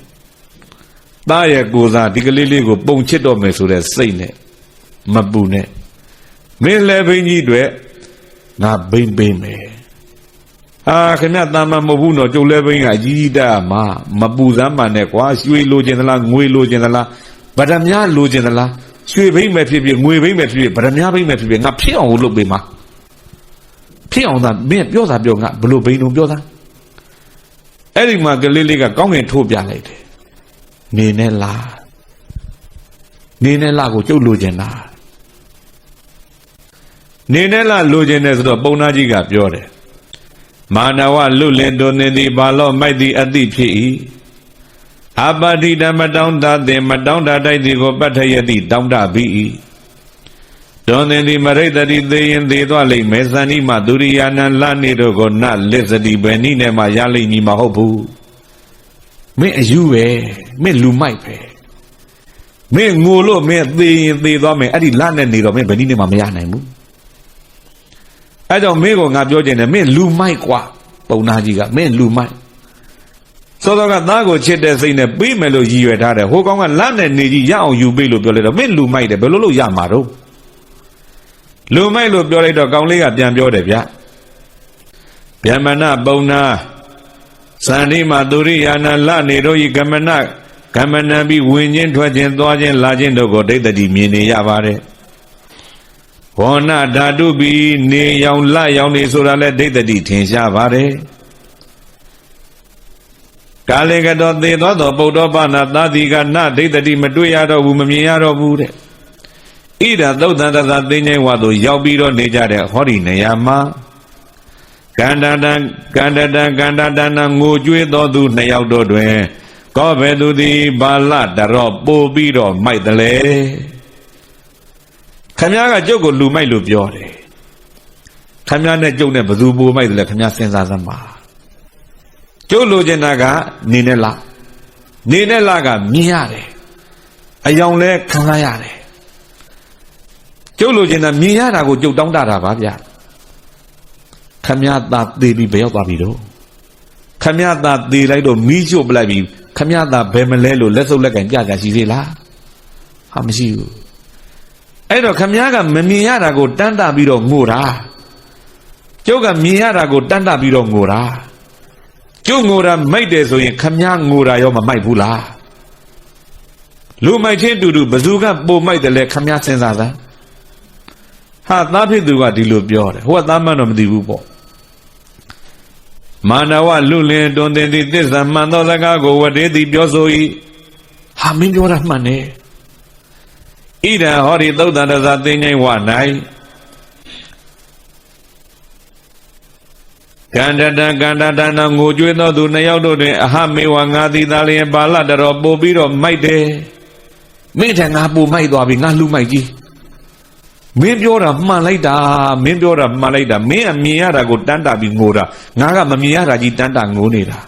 သားရဲ့ကိုစားဒီကလေးလေးကိုပုံချစ်တော့မယ်ဆိုတဲ့စိတ်နဲ့မပူနဲ့မင်းလည်းဘိန်းကြီးတွေငါဘိန်းပေးမယ်ခင်ဗျတာမန်မဟုတ်ဘူးနော်ကျုပ်လည်းဘိန်းကအကြီးတက်မှာမပူစမ်းပါနဲ့ကွာရွှေလိုချင်သလားငွေလိုချင်သလားဗဒမြလိုချင်သလားရွှေဘိန်းပဲဖြစ်ဖြစ်ငွေဘိန်းပဲဖြစ်ဖြစ်ဗဒမြဘိန်းပဲဖြစ်ဖြစ်ငါဖြစ်အောင်လုပ်ပေးမှာဖြစ်အောင်သာမင်းပြောတာပြောငါဘလို့ဘိန်းလုံးပြောတာအဲ့ဒီမှာကလေးလေးကကောင်းငင်ထိုးပြလိုက်တယ်နေနဲ့လားကိုကျုပ်လိုချင်တာနေနဲ့လားလိုချင်တယ်ဆိုတော့ပုံနာကြီးကပြောတယ်မာနဝလွတ်လင်တွင်သည်ဘာလို့မိုက်သည်အတိဖြစ်၏အပတိတမတောင်းတသည်မတောင်းတတိုက်သည်ကိုပတ္ထယတိတောင်းတပြီး၏တွင်သည်မရိတ္တိသေရင်သေသွားလိမ့်မယ်ဇဏိမဒုရိယာနံလနေတို့ကိုနလစ္စတိပဲနိနဲ့မှရလိမ့်မည်မဟုတ်ဘူးမင်းအယူပဲမင်းလူမိုက်ပဲမင်းငိုလို့မင်းသေရင်သေသွားမယ်အဲ့ဒီလနဲ့နေတော့မင်းဘယ်နည်းနဲ့မှမရနိုင်ဘူးအဲ့ကြောင့်မင်းကိုငါပြောချင်တယ်မင်းလူမိုက်กว่าပုံနာကြီးကမင်းလူမိုက်စောစောကသားကိုချစ်တဲ့စိတ်နဲ့ပေးမယ်လို့ရည်ရွယ်ထားတယ်ဟိုကောင်ကလက်နဲ့နေကြီးရအောင်ယူပေးလို့ပြောလိုက်တော့မင်းလူမိုက်တယ်ဘယ်လိုလုပ်ရမှာတော့လူမိုက်လို့ပြောလိုက်တော့ကောင်လေးကပြန်ပြောတယ်ဗျဗျမနပုံနာဇန္တိမသူရိယာနာလနေတို့ဤကမနပြီးဝင်ချင်းထွက်ချင်းသွားချင်းလာချင်းတို့ကိုဒိဋ္ဌတိမြင်နေရပါတယ်ဝေါနဓာတုပိနေရောင်လရောင်နေဆိုတာလဲဒိဋ္ဌတိထင်ရှားပါတယ်ကာလေကတော်သေသောပုဒ္ဓောပနာသာတိကနဒိဋ္ဌတိမတွေ့ရတော့ဘူးမမြင်ရတော့ဘူးတဲ့ဣဒသုတ်တန်တသာသိဉ္ဇဝါသို့ရောက်ပြီးတော့နေကြတဲ့ဟောဒီနေရာမှာကန္တတနငိုကြွေးတော်သူနှစ်ယောက်တို့တွင်ကောဘယ်သူသည်ဘာလတရောပို့ပြီးတော့မိုက်တယ်လေခမည်းကကျုပ်ကိုလူမိုက်လို့ပြောတယ်ခမည်းနဲ့ကျုပ်နဲ့ဘယ်သူပိုမိုက်တယ်လဲခမည်းစဉ်းစားစမ်းပါကျုပ်လိုချင်တာကနေနဲ့လားကမြင်ရတယ်အယောင်လဲခံရရတယ်ကျုပ်လိုချင်တာမြင်ရတာကိုကျုပ်တောင်းတတာပါဗျခ ခမည်းသားသေးပြီးဘယ်ရောက်သွားပြီတော့ခမည်းသားသေးလိုက်တော့မီးရှို့ပလိုက်ပြီးခမည်းသားဘယ်မလဲလို့လက်စုပ်လက်ကင်ပြကြရှိသေးလားဟာမရှိဘူးအဲ့တော့ခမည်းကမမြင်ရတာကိုတန်းတပြီးတော့ငိုတာကျုပ်ကမြင်ရတာကိုတန်းတပြီးတော့ငိုတာကျုပ်ငိုတာမိုက်တယ်ဆိုရင်ခမည်းငိုတာရောမမိုက်ဘူးလားလူမိုက်ချင်းတူတူဘယ်သူကပိုမိုက်တယ်လဲခမည်းစဉ်းစားစမ်းဟာသားဖြစ်သူကဒီလိုပြောတယ်ဟိုကသားမှန်းတော့မသိဘူးပေါ့မာနဝလူလင်တွင်တင်သည့်သစ္စာမှန်သောစကားကိုဝတ္တေသည်ပြောဆို၏ဟာမင်းပြောတာမှန်တယ်ဣဒံဟောဒီသုတ်တံတဇာသိငိမ့်ဝ၌ကန္တတကန္တတနာငိုကြွေးသောသူနှစ်ယောက်တို့တွင်အဟမေဝငါသည်သာလျင်ပါဠတတော်ပို့ပြီးတော့မိုက်တယ်မင်းထံငါပို့မိုက်သွားပြီငါလှူမိုက်ကြီးမင်းပြောတာမှန်လိုက်တာမင်းပြောတာမှန်လိုက်တာမင်းအမြင်ရတာကိုတန်းတာပြီးငိုတာငါကမမြင်ရတာကြီးတန်းတာငိုနေတာ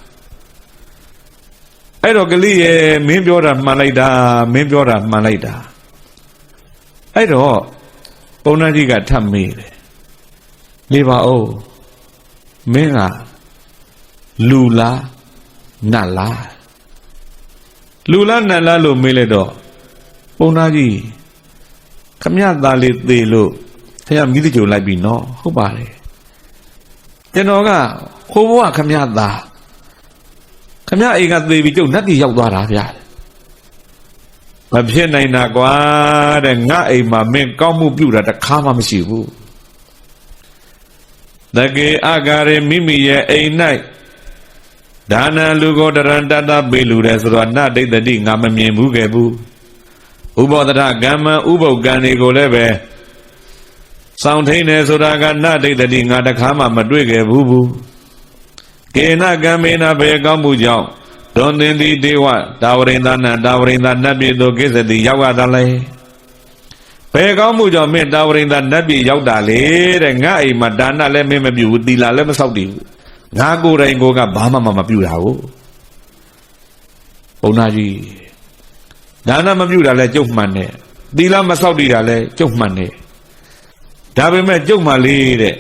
အဲ့တော့ကလေးရဲ့မင်းပြောတာမှန်လိုက်တာမင်းပြောတာမှန်လိုက်တာအဲ့တော့ပုံနာကြီးကထပ်မေးတယ်နေပါဦးမင်းကလူလားနတ်လားလူလားနတ်လားလို့မေးလိုက်တော့ပုံနာကြီးခမည်းသားလေးသေးလို့ခမည်းမိသကြိုလိုက်ပြီနော်ဟုတ်ပါတယ်ကျွန်တော်ကခိုးဘဝခမည်းသားခမည်းအိမ်ကသေးပြီကျုပ်နတ်ပြည်ရောက်သွားတာဗျာမဖြစ်နိုင်တာကွာတဲ့ငါအိမ်မှာမင်းကောင်းမှုပြုတာတခါမှမရှိဘူးတကေအဂါရေမိမိရဲ့အိမ်၌ဒါနလူကိုတရံတတပေးလူတယ်ဆိုတော့နတ်ဒိဋ္ဌတိငါမမြင်ဘူးခဲ့ဘူးဥပောဒရကမ္မဥပုပ်ကံတွေကိုလည်းပဲစောင့်ထိန်တယ်ဆိုတာကနဒိဋ္ဌတိငါတခါမှမတွေ့ခဲ့ဘူးကေနကံမေနဘေကောင်းမှုကြောင့်ဒွန်သင်သည်ဒေဝတာဝရိန္ဒနာတာဝရိန္ဒနတ်ပြည်သို့ကိစ္စတိရောက်ရတာလေဘေကောင်းမှုကြောင့်မင်းတာဝရိန္ဒနတ်ပြည်ရောက်တာလေတဲ့ငါအိမ်မှာဒါနလည်းမင်းမပြုဘူးသီလလည်းမဆောက်တည်ဘူးငါကိုယ်တိုင်ကိုကဘာမှမပြုတာဟုတ်ဘုန်းသားကြီးဒါနမပြုတာလဲကျုပ်မှန်တယ်သီလမဆောက်တည်တာလဲကျုပ်မှန်တယ်ဒါပေမဲ့ကျုပ်မှလေးတဲ့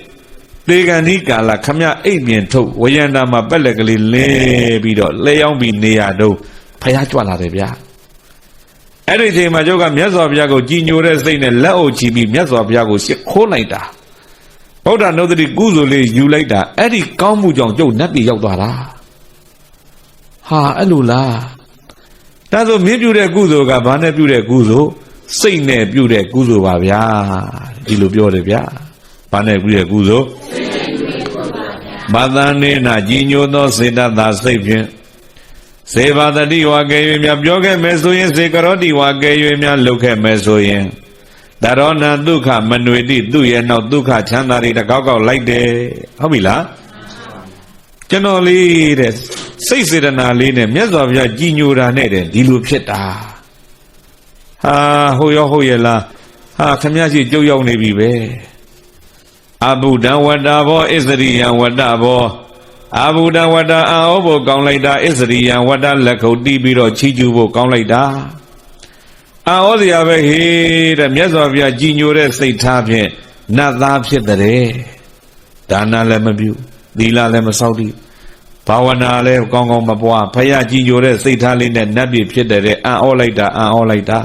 သေကံဒီကာလခမအိတ်ပြင်ထုတ်ဝယန္တာမှာပက်လက်ကလေးလဲပြီးတော့လဲရောက်ပြီးနေရတော့ဖျားကြွလာတယ်ဗျာအဲ့ဒီအချိန်မှာကျုပ်ကမြတ်စွာဘုရားကိုကြည်ညိုတဲ့စိတ်နဲ့လက်အုပ်ချီပြီးမြတ်စွာဘုရားကိုရှ िख ိုးလိုက်တာဗုဒ္ဓနုဒ္ဓတိကုသိုလ်လေးယူလိုက်တာအဲ့ဒီကောင်းမှုကြောင့်ကျုပ်နတ်ပြည်ရောက်သွားတာဟာအဲ့လိုလားဒါဆိုမင်းပြုတဲ့ကုသိုလ်ကဘာနဲ့ပြုတဲ့ကုသိုလ်စိတ်နဲ့ပြုတဲ့ကုသိုလ်ပါဗျာဒီလိုပြောတယ်ဗျာဘာနဲ့ပြုတဲ့ကုသိုလ်ဘာသာနေနာကြည်ညိုသောစေတသာစိတ်ဖြင့်စေဘာတတိဝါကဲ၍များပြောခဲ့မယ်ဆိုရင်စေကရောတိဝါကဲ၍များလုပ်ခဲ့မယ်ဆိုရင်တရောဏဒုက္ခမနွေတိသူ့ရဲ့နောက်ဒုက္ခချမ်းသာတွေတကောက်ကောက်လိုက်တယ်ဟုတ်ပြီလားကျွန်တော်လေးတဲ့စိတ်စေတနာလေးနဲ့မြတ်စွာဘုရားကြည်ညိုတာနဲ့တဲ့ဒီလိုဖြစ်တာဟာဟုတ်ရောဟုတ်ရဲ့လားဟာခမည်းရှိကြုတ်ရောက်နေပြီပဲအဘုဒ္ဓဝတ္တဘောဣသရိယဝတ္တဘောအဘုဒ္ဓဝတ္တအာဩဘောကောင်းလိုက်တာဣသရိယဝတ္တလက်ခုပ်တီးပြီးတော့ချီးကျူးဖို့ကောင်းလိုက်တာအာဩစရာပဲဟေးတဲ့မြတ်စွာဘုရားကြည်ညိုတဲ့စိတ်ထားဖြင့်နတ်သားဖြစ်တဲ့ဒါနလည်းမပြုသီလလည်းမဆောက်တည်ဘာဝနာလည်းကောင်းကောင်းမပွားဖယားကြည်ညိုတဲ့စိတ်ထားလေးနဲ့နတ်ပြည်ဖြစ်တဲ့အံ့ဩလိုက်တာအံ့ဩလိုက်တာ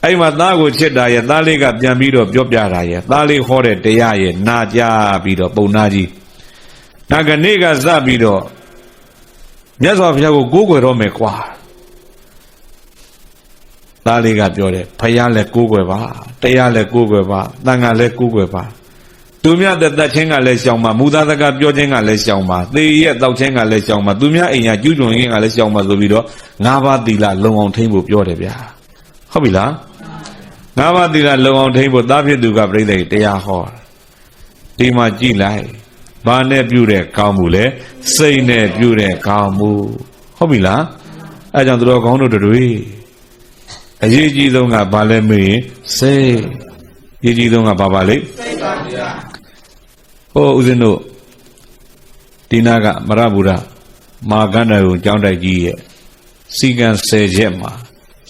အဲ့မှာသားကိုချစ်တာရဲ့သားလေးကပြန်ပြီးတော့ပြောပြတာရဲ့သားလေးဟောတဲ့တရားရဲ့နာကြပြီးတော့ပုံနာကြီးဒါကနေ့ကစပြီးတော့မြတ်စွာဘုရားကိုကိုးကွယ်တော့မယ်ကွာသားလေးကပြောတယ်ဖယားလည်းကိုးကွယ်ပါတရားလည်းကိုးကွယ်ပါသံဃာလည်းကိုးကွယ်ပါသူများတဲ့တတ်ချင်းကလည်းရှောင်ပါမူသားစကားပြောချင်းကလည်းရှောင်ပါသေရဲ့တောက်ချင်းကလည်းရှောင်ပါသူများအိမ်ညာကျူးလွန်ရင်ကလည်းရှောင်ပါဆိုပြီးတော့၅ပါးသီလလုံအောင်ထိန်းဖို့ပြောတယ်ဗျာဟုတ်ပြီလား၅ပါးသီလလုံအောင်ထိန်းဖို့သားဖြစ်သူကပြိဿတရားဟောဒီမှာကြည်လိုက်ဘာနဲ့ပြုတဲ့ကောင်းမှုလဲစိတ်နဲ့ပြုတဲ့ကောင်းမှုဟုတ်ပြီလားအဲကြောင့်သူတော်ကောင်းတို့တွေအရေးကြီးဆုံးကဘာလဲမေးရင်စိတ်အရေးကြီးဆုံးကဘာပါလဲစိတ်ပါဗျာဟိုဦးဇင်းတို့ဒီနာကမရဗုဒ္ဓမာကန္တရုံကျောင်းတိုက်ကြီးရဲ့စီကံ10ချက်မှာ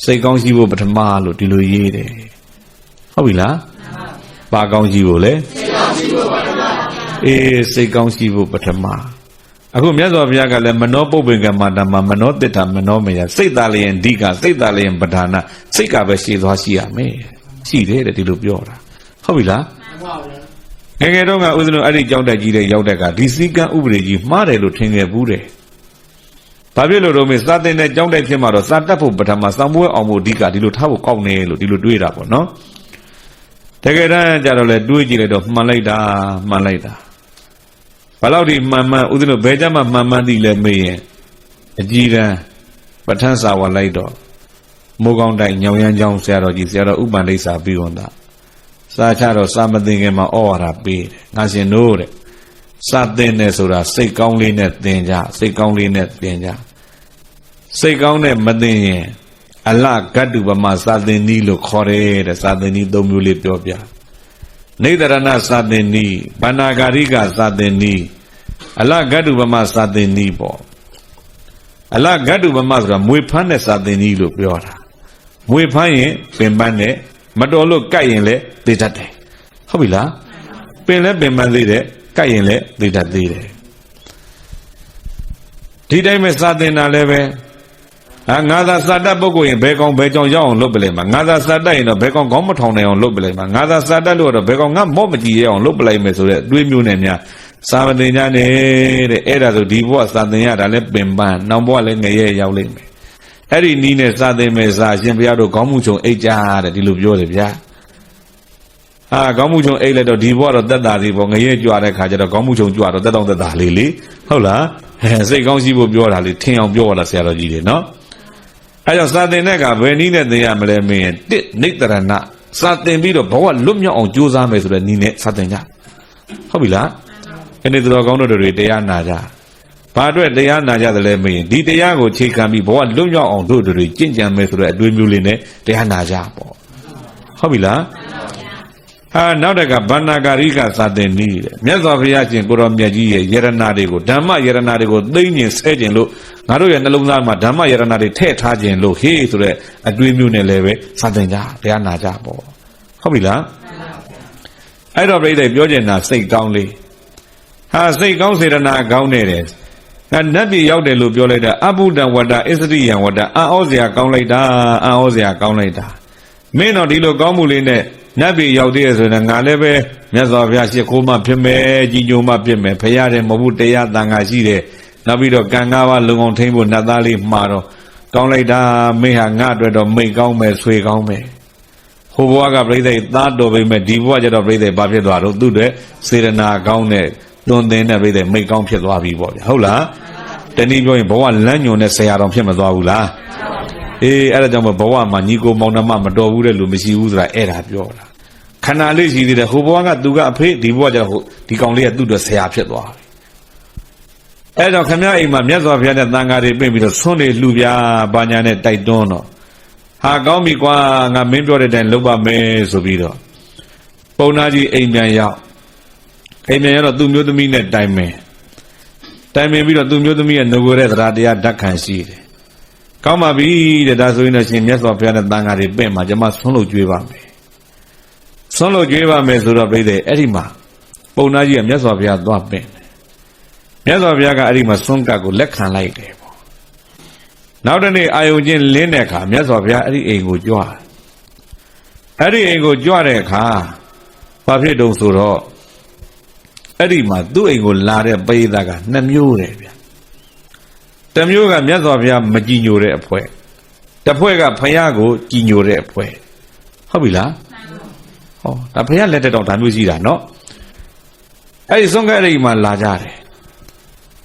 စိတ်ကောင်းရှိဖို့ပထမလို့ဒီလိုရေးတယ်ဟုတ်ပြီလားဘာကောင်းရှိဖို့လဲစိတ်ကောင်းရှိဖို့ပထမ စိတ်ကောင်းရှိဖို့ပထမအခုမြတ်စွာဘုရားကလည်းမနောပုပ္ပင်ကမာတမမနောတိတ္ထမနောမယစိတ်သားလျင်ဓိကစိတ်သားလျင်ပဓာနာစိတ်ကပဲရှည်သွားရှိရမယ်ရှိတယ်တဲ့ဒီလိုပြောတာဟုတ်ပြီလားငယ်ငယ်တော့ကဥစ္စနအဲ့ဒီကြောင်းတက်ကြီးတဲ့ရောက်တဲ့ကဒီစည်းကမ်းဥပဒေကြီးမှားတယ်လို့ထင်ခဲ့ဘူးတယ်ဘာဖြစ်လို့တော့မေစာတင်တဲ့ကြောင်းတက်ဖြစ်မှာတော့စာတတ်ဖို့ပထမစောင်းမွေးအောင်ဖို့အဓိကဒီလိုထားဖို့ကောင်းတယ်လို့ဒီလိုတွေးတာပေါ့နော်တကယ်တမ်းကျတော့လေတွေးကြည့်လိုက်တော့မှန်လိုက်တာဘာလို့ဒီမှန်ဥစ္စနဘယ်ကြမှာမှန်သိလဲမေးရင်အကြည်တန်းပဋ္ဌာန်းစာဝါလိုက်တော့မိုးကောင်းတိုင်ညောင်ရမ်းချောင်းဆရာတော်ကြီးဆရာတော်ဥပ္ပန္ဒိစာပြီးဝန်တာစာချတော့စာမသိခင်မှာဩဝါဒပေးတယ်ငါရှင်တို့တဲ့စာသင်တယ်ဆိုတာစိတ်ကောင်းလေးနဲ့သင်ကြစိတ်ကောင်းလေးနဲ့သင်ကြစိတ်ကောင်းနဲ့မသင်ရင်အလဂတ္တုပမစာသင်နည်းလို့ခေါ်တယ်တဲ့စာသင်နည်း၃မျိုးလေးပြောပြနေတရဏစာသင်နည်းဗန္နာဂာရိကစာသင်နည်းအလဂတ္တုပမစာသင်နည်းပေါ့အလဂတ္တုပမဆိုတာမွေဖမ်းတဲ့စာသင်နည်းလို့ပြောတာမွေဖမ်းရင်ပင်ပန်းနဲ့မတော်လို့ကြိုက်ရင်လည်းသိတတ်တယ်ဟုတ်ပြီလားပင်လည်းပင်ပန်းသေးတယ်ကြိုက်ရင်လည်းသိတတ်သေးတယ်ဒီတိုင်းပဲစာသင်တာလည်းပဲငါသာစာတတ်ပုဂ္ဂိုလ်ရင်ဘယ်ကောင်ဘယ်ကြောင်ရောက်အောင်လုပ်ပလိုက်မှာငါသာစာတတ်ရင်တော့ဘယ်ကောင်ခေါင်းမထောင်နိုင်အောင်လုပ်ပလိုက်မှာငါသာစာတတ်လို့တော့ဘယ်ကောင်ငါမော့မကြည့်ရအောင်လုပ်ပလိုက်မယ်ဆိုတဲ့တွေးမျိုးနဲ့များစာမသင်ကြနဲ့တဲ့အဲ့ဒါဆိုဒီဘဝစာသင်ရတာလည်းပင်ပန်းနောက်ဘဝလည်းငရဲရောက်လိမ့်မယ်အဲ့ဒီနီးနဲ့စာသင်မယ်စာရှင်ဘုရားတို့ခေါင်းမှုချုံအိတ်ကြတဲ့ဒီလိုပြောတယ်ဗျာခေါင်းမှုချုံအိတ်လိုက်တော့ဒီဘဝတော့သက်သာသေးပေါ့ငရဲကြွတဲ့ခါကျတော့ခေါင်းမှုချုံကြွတော့သက်တော့သက်သာလေးလေဟုတ်လားစိတ်ကောင်းရှိဖို့ပြောတာလေထင်အောင်ပြောရတာဆရာတော်ကြီးတွေနော်အဲကြောင့်စာသင်တဲ့ကဘယ်နည်းနဲ့သင်ရမလဲမင်းတစ်နိတ္တရဏစာသင်ပြီးတော့ဘဝလွတ်မြောက်အောင်ကြိုးစားမယ်ဆိုတဲ့နည်းနဲ့စာသင်ကြဟုတ်ပြီလားအဲ့ဒီတော်ကောင်းတို့တွေတရားနာကြဘာအတွက်တရားနာကြတယ်လဲမင်းဒီတရားကိုချိန်ခံပြီးဘဝလွတ်မြောက်အောင်တို့တွေကြင်ကြံမယ်ဆိုတဲ့အတွေးမျိုးလေးနဲ့တရားနာကြပေါ့ဟုတ်ပြီလားနောက်တကဗန္နာဂာရိကစာသင်နည်းတဲ့မြတ်စွာဘုရားရှင်ကိုရောမြတ်ကြီးရဲ့ယရနာတွေကိုဓမ္မယရနာတွေကိုသိဉ္ဇဉ်ဆဲခြင်းလို့ငါတို့ရဲ့နှလုံးသားမှာဓမ္မယရနာတွေထည့်ထားခြင်းလို့ဟေးဆိုတဲ့အတွေးမျိုးနဲ့လည်းပဲစာသင်ကြတရားနာကြပေါ့ဟုတ်ပြီလားအဲ့တော့ပြိဿပြောချင်တာစိတ်ကောင်းလေးစိတ်ကောင်းစေတနာကောင်းနေတယ်နတ်ပြည်ရောက်တယ်လို့ပြောလိုက်တာအဘုဒ္ဓဝတ္တအစ္စရိယံဝတ္တအံ့ဩစရာကောင်းလိုက်တာအံ့ဩစရာကောင်းလိုက်တာမင်းတော့ဒီလိုကောင်းမှုလေးနဲ့နတ်ပြည်ရောက်သေးရဆိုရင်ငါလည်းပဲမြတ်စွာဘုရားရှ िख ိုးမှဖြစ်မယ်ကြီးညိုမှဖြစ်မယ်ဖရာတယ်မဟုတ်တရားတန်ခါရှိတယ်နောက်ပြီးတော့ကံကားပါလုံအောင်ထိန်းဖို့နတ်သားလေးမှာတော့ကောင်းလိုက်တာမင်းဟာငါအတွက်တော့မိတ်ကောင်းမယ်ဆွေကောင်းမယ်ဟိုဘဝကပြိဿသားတော်ပဲမဲ့ဒီဘဝကျတော့ပြိဿဘာဖြစ်သွားတော့သူ့တဲ့စေရနာကောင်းတဲ့တွင်တင်တဲ့ပြိဿမိတ်ကောင်းဖြစ်သွားပြီပေါ့ဗျဟုတ်လားတနည်းပြောရင်ဘဝလမ်းညွန်တဲ့ဆရာတော်ဖြစ်မသွားဘူးလားအဲ့ဒါကြောင့်ဘဝမှာညီကိုမောင်နှမမတော်ဘူးတဲ့လူမရှိဘူးဆိုတာအဲ့ဒါပြောတာခန္ဓာလေးရှိသေးတယ်ဟိုဘဝကသူကအဖေဒီဘဝကျတော့ဟိုဒီကောင်လေးကသူ့အတွက်ဆရာဖြစ်သွားပြီအဲ့တော့ခမည်းအိမ်မှာမြတ်စွာဘုရားနဲ့သံဃာတွေပြင်ပြီးတော့ဆွန်းနေလှူပြဘာညာနဲ့တိုက်တွန်းတော့ကောင်းပြီကွာငါမင်းပြောတဲ့အတိုင်းလုပ်ပါမယ်ဆိုပြီးတော့ပုံနာကြီးအိမ်ပြန်ရောက်တော့သူ့မျိုးသမီးနဲ့တိုင်ပင်ပြီးတော့သူ့မျိုးသမီးရဲ့ငကိုတဲ့သရတရားဓာတ်ခံရှိတယ်ကောင်းပါပြီတဲ့ဒါဆိုရင်တော့ရှင်မြတ်စွာဘုရားနဲ့သံဃာတွေပြင်မှာကျွန်မဆွန်းလို့ကြွေးပါမယ်ဆွန်းလို့ကြွေးပါမယ်ဆိုတော့ပြိဿအဲ့ဒီမှာပုံနာကြီးကမြတ်စွာဘုရားသွားပင်မြတ်စွာဘုရားကအဲ့ဒီမှာဆွန်းကတ်ကိုလက်ခံလိုက်တယ်ပေါ့နောက်တနေ့အာယုံချင်းလင်းတဲ့အခါမြတ်စွာဘုရားအဲ့ဒီအိမ်ကိုကြွအဲ့ဒီအိမ်ကိုကြွတဲ့အခါဘာဖြစ်တုံဆိုတော့အဲ့ဒီမှာသူ့အိမ်ကိုလာတဲ့ပရိသတ်က2မျိုးတယ်ဗျတစ်မျိုးကမြတ်စွာဘုရားမကြည်ညိုတဲ့အဖွဲ့တစ်ဖွဲ့ကဘုရားကိုကြည်ညိုတဲ့အဖွဲ့ဟုတ်ပြီလားဒါဘုရားလက်ထက်တော့ဒါမျိုးရှိတာနော်အဲ့ဒီဆုံးကအဲ့ဒီမှာလာကြတယ်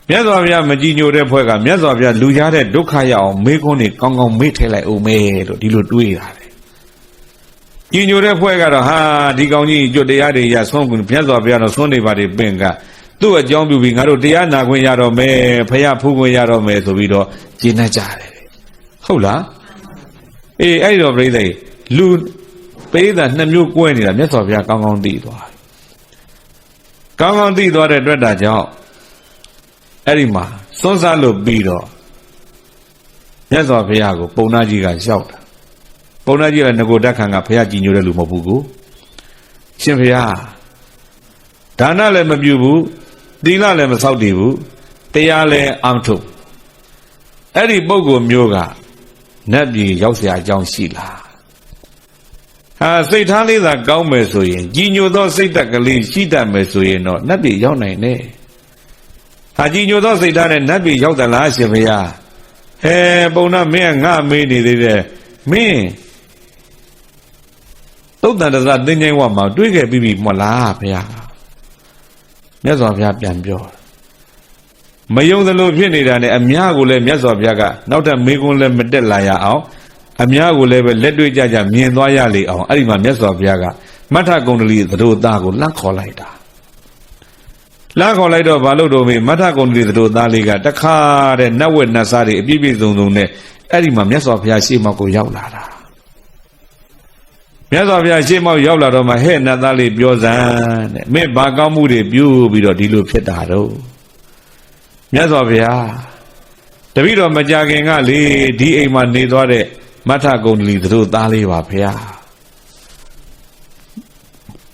မြတ်စွာဘုရားမကြည်ညိုတဲ့ဖွဲ့ကမြတ်စွာဘုရားလူကြားတဲ့ဒုက္ခရအောင်မေးခွန်းတွေကောင်းကောင်းမေးထည့်လိုက်အောင်မေးလို့ဒီလိုတွေးရတယ်ကြည်ညိုတဲ့ဖွဲ့ကတော့ဒီကောင်ကြီးကျွတ်တရားတွေရဆုံးကူမြတ်စွာဘုရားတော့ဆုံးနေပါတွေပင်ကသူ့အကြောင်းပြုပြီးငါတို့တရားနာခွင့်ရတော့မယ်ဖယားဖူးခွင့်ရတော့မယ်ဆိုပြီးတော့ကျေနပ်ကြတယ်ဟုတ်လားအဲ့တော့ပြိဿလူပရိသတ်2မျိုးကွဲနေတာမြတ်စွာဘုရားကောင်းကောင်းသိသွားကောင်းကောင်းသိသွားတဲ့အတွက်ဒါကြောင့်အဲ့ဒီမှာစွန့်စားလို့ပြီးတော့မြတ်စွာဘုရားကိုပုံနာကြီးကလျှောက်တာပုံနာကြီးကငကိုဓာတ်ခံကဘုရားကြည်ညိုတဲ့လူမဟုတ်ဘူးကိုရှင်ဘုရား ဒါနလည်းမပြုဘူးသီလလည်းမဆောက်တည်ဘူးတရားလည်းအာမထုတ်အဲ့ဒီပုဂ္ဂိုလ်မျိုးကနတ်ပြည်ရောက်เสียအကြောင်းရှိလားဟာစိတ်ထားလေးသာကောင်းမယ်ဆိုရင်ကြီးညိုသောစိတ်ဓာတ်ကလေးရှိတတ်မယ်ဆိုရင်တော့နတ်ပြည်ရောက်နိုင်တယ်ဟာကြီးညိုသောစိတ်ဓာတ်နဲ့နတ်ပြည်ရောက်သလားရှင်ဘုရားဟဲပုံနာမင်းကငါမေးနေသေးတယ်မင်းသုတ်တန်တစားသင်္ချိုင်းဝမှာတွေးခဲ့ပြီးပြီမလားဘုရားမြတ်စွာဘုရားပြန်ပြောမယုံသလိုဖြစ်နေတာနဲ့အများကိုလည်းမြတ်စွာဘုရားကနောက်ထပ်မေးခွန်းလည်းမတက်လာရအောင်အများကိုလည်းပဲလက်တွေ့ကြကြမြင်သွားရလေအောင်အဲ့ဒီမှာမြတ်စွာဘုရားကမထကုန္ဒလိသတို့သားကိုလှမ်းခေါ်လိုက်တာလှမ်းခေါ်လိုက်တော့ဘာလို့တော့မေးမထကုန္ဒလိသတို့သားလေးကတခါတဲ့နတ်ဝက်နတ်စားတွေအပြည့်ပြည့်စုံစုံနဲ့အဲ့ဒီမှာမြတ်စွာဘုရားရှေ့မောက်ကိုရောက်လာတာမြတ်စွာဘုရားရှေ့မောက်ရောက်လာတော့မှဟဲ့နတ်သားလေးပြောစမ်းတဲ့မင်းဘာကောင်းမှုတွေပြုပြီးတော့ဒီလိုဖြစ်တာတော့မြတ်စွာဘုရားတပည့်တော်မကြခင်ကလေဒီအိမ်မှာနေသွားတဲ့မထကုန္ဒလိသတို့သားလေးပါဘုရား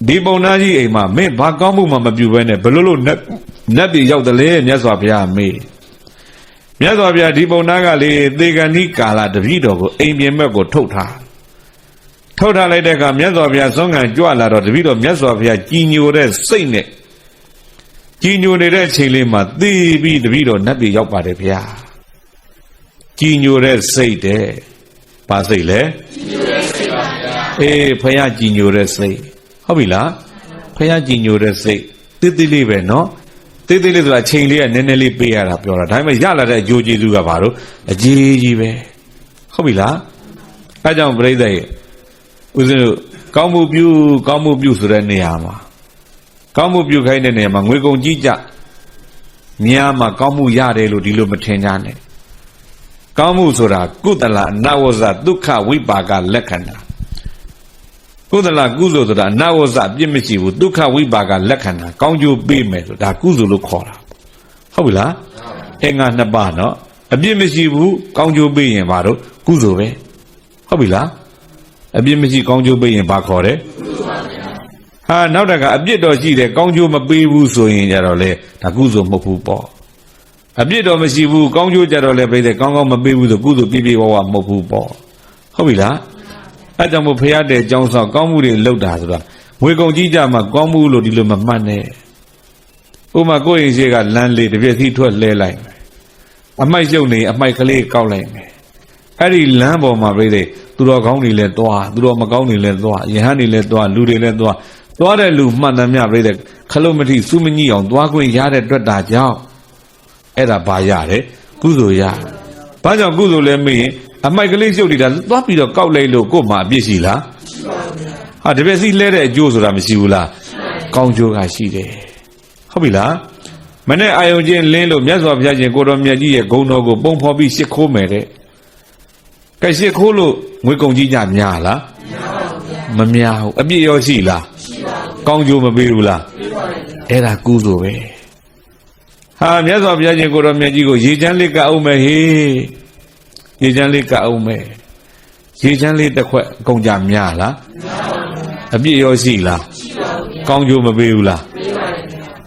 ဒီပုံနာကြီးအိမ်မှာမင်းဘာကောင်းမှုမှမပြုဘဲနဲ့ဘလို့လို့နတ်ပြည်ရောက်တယ်လေမြတ်စွာဘုရားမေးမြတ်စွာဘုရားဒီပုံနာကလေသေကဏီကာလတပည့်တော်ကိုအိမ်ပြင်ဘက်ကိုထုတ်ထားလိုက်တဲ့အခါမြတ်စွာဘုရားဆုံးခံကြွလာတော့တပည့်တော်မြတ်စွာဘုရားကြည်ညိုတဲ့စိတ်နဲ့ကြည်ညိုနေတဲ့ချိန်လေးမှာသိပြီးတပည့်တော်နတ်ပြည်ရောက်ပါတယ်ဗျာကြည်ညိုတဲ့စိတ်တဲ့ဘာစိတ်လဲကြည်ညိုတဲ့စိတ်ပါဗျာအေးဘုရားကြည်ညိုတဲ့စိတ်ဟုတ်ပြီလားဘုရားကြည်ညိုတဲ့စိတ်တိတိလေးပဲနော်တိတိလေးဆိုတာချိန်လေးကနည်းနည်းလေးပေးရတာပြောတာဒါပေမဲ့ရလာတဲ့အကျိုးကျေးဇူးကဘာလို့အကြီးကြီးပဲဟုတ်ပြီလားအဲကြောင့်ပြိဿရဲ့ဦးဇင်းတို့ကောင်းမှုပြုဆိုတဲ့နေရာမှာကောင်းမှုပြုခိုင်းတဲ့နေရာမှာငွေကုန်ကြီးကြများမှာကောင်းမှုရတယ်လို့ဒီလိုမထင်ကြနဲ့ကောင်းမှုဆိုတာကုသလအနဝဇဒုက္ခဝိပါကလက္ခဏာကုသလကုသိုလ်ဆိုတာအနဝဇအပြစ်မရှိဘူးဒုက္ခဝိပါကလက္ခဏာကောင်းကျိုးပေးမယ်ဆိုတာကုသိုလ်လို့ခေါ်တာဟုတ်ပြီလားအင်္ဂါနှစ်ပါးနော်အပြစ်မရှိဘူးကောင်းကျိုးပေးရင်ဘာလို့ကုသိုလ်ပဲဟုတ်ပြီလားအပြစ်မရှိကောင်းကျိုးပေးရင်ဘာခေါ်တယ်ဟာနောက်တကအပြစ်တော်ရှိတယ်ကောင်းကျိုးမပေးဘူးဆိုရင်ကြတော့လေဒါကုသိုလ်မဟုတ်ဘူးပေါ့အပြစ်တော်မရှိဘူးကောင်းကျိုးကြတော့လေပေးတယ်ကောင်းကောင်းမပေးဘူးဆိုကုသိုလ်ပြည့်ပြည့်ဝဝမဟုတ်ဘူးပေါ့ဟုတ်ပြီလားအဲကြောင့်မို့ဖရာတဲ့အကြောင်းဆောင်ကောင်းမှုတွေလုပ်တာဆိုတာငွေကုန်ကြီးကြမှာကောင်းမှုလို့ဒီလိုမမှတ်နဲ့ဥမာကိုယ့်ရင်ရှိကလမ်းလေးတစ်ပြည့်စီထွက်လဲလိုက်အမိုက်ရှုပ်နေအမိုက်ကလေးကောက်လိုက်မယ်အဲ့ဒီလမ်းပေါ်မှာပြိတဲ့သူတော်ကောင်းတွေလည်းသွားသူတော်မကောင်းတွေလည်းသွားယဟန်တွေလည်းသွားလူတွေလည်းသွားတဲ့လူမှန်တယ်မြပြိတဲ့ခလုတ်မထိစုမညိအောင်သွားခွင့်ရတဲ့အတွက်တာကြောင့်အဲ့ဒါဘာရတယ်ကုသိုလ်ရဘာကြောင့်ကုသိုလ်လဲမေးရင်အမိုက်ကလေးရှုပ်နေတာသွားပြီးတော့ကောက်လိုက်လို့ကို့မှာအပြစ်ရှိလားဟာတပည့်စီလဲတဲ့အကျိုးဆိုတာမရှိဘူးလားကောင်းကျိုးကရှိတယ်ဟုတ်ပြီလားမနဲ့အာယုံချင်းလင်းလို့မြတ်စွာဘုရားရှင်ကိုတော်မြတ်ကြီးရဲ့ဂုဏ်တော်ကိုပုံဖော်ပြီးရှ िख ိုးမယ်တဲ့ကဲရှ िख ိုးလို့ငွေကုန်ကြီးကြများလားမများဘူးအပြစ်ရောရှိလားကောင်းကျိုးမပေးဘူးလားအဲ့ဒါကုသိုလ်ပဲဟာမြတ်စွာဘုရားရှင်ကိုတော်မြတ်ကြီးကိုရေချမ်းလေးကအောင်မယ်ဟေးရေချမ်းလေးကအောင်မယ်ရေချမ်းလေးတစ်ခွက်အကုန်ကြများလားအပြစ်ရောရှိလားကောင်းကျိုးမပေးဘူးလား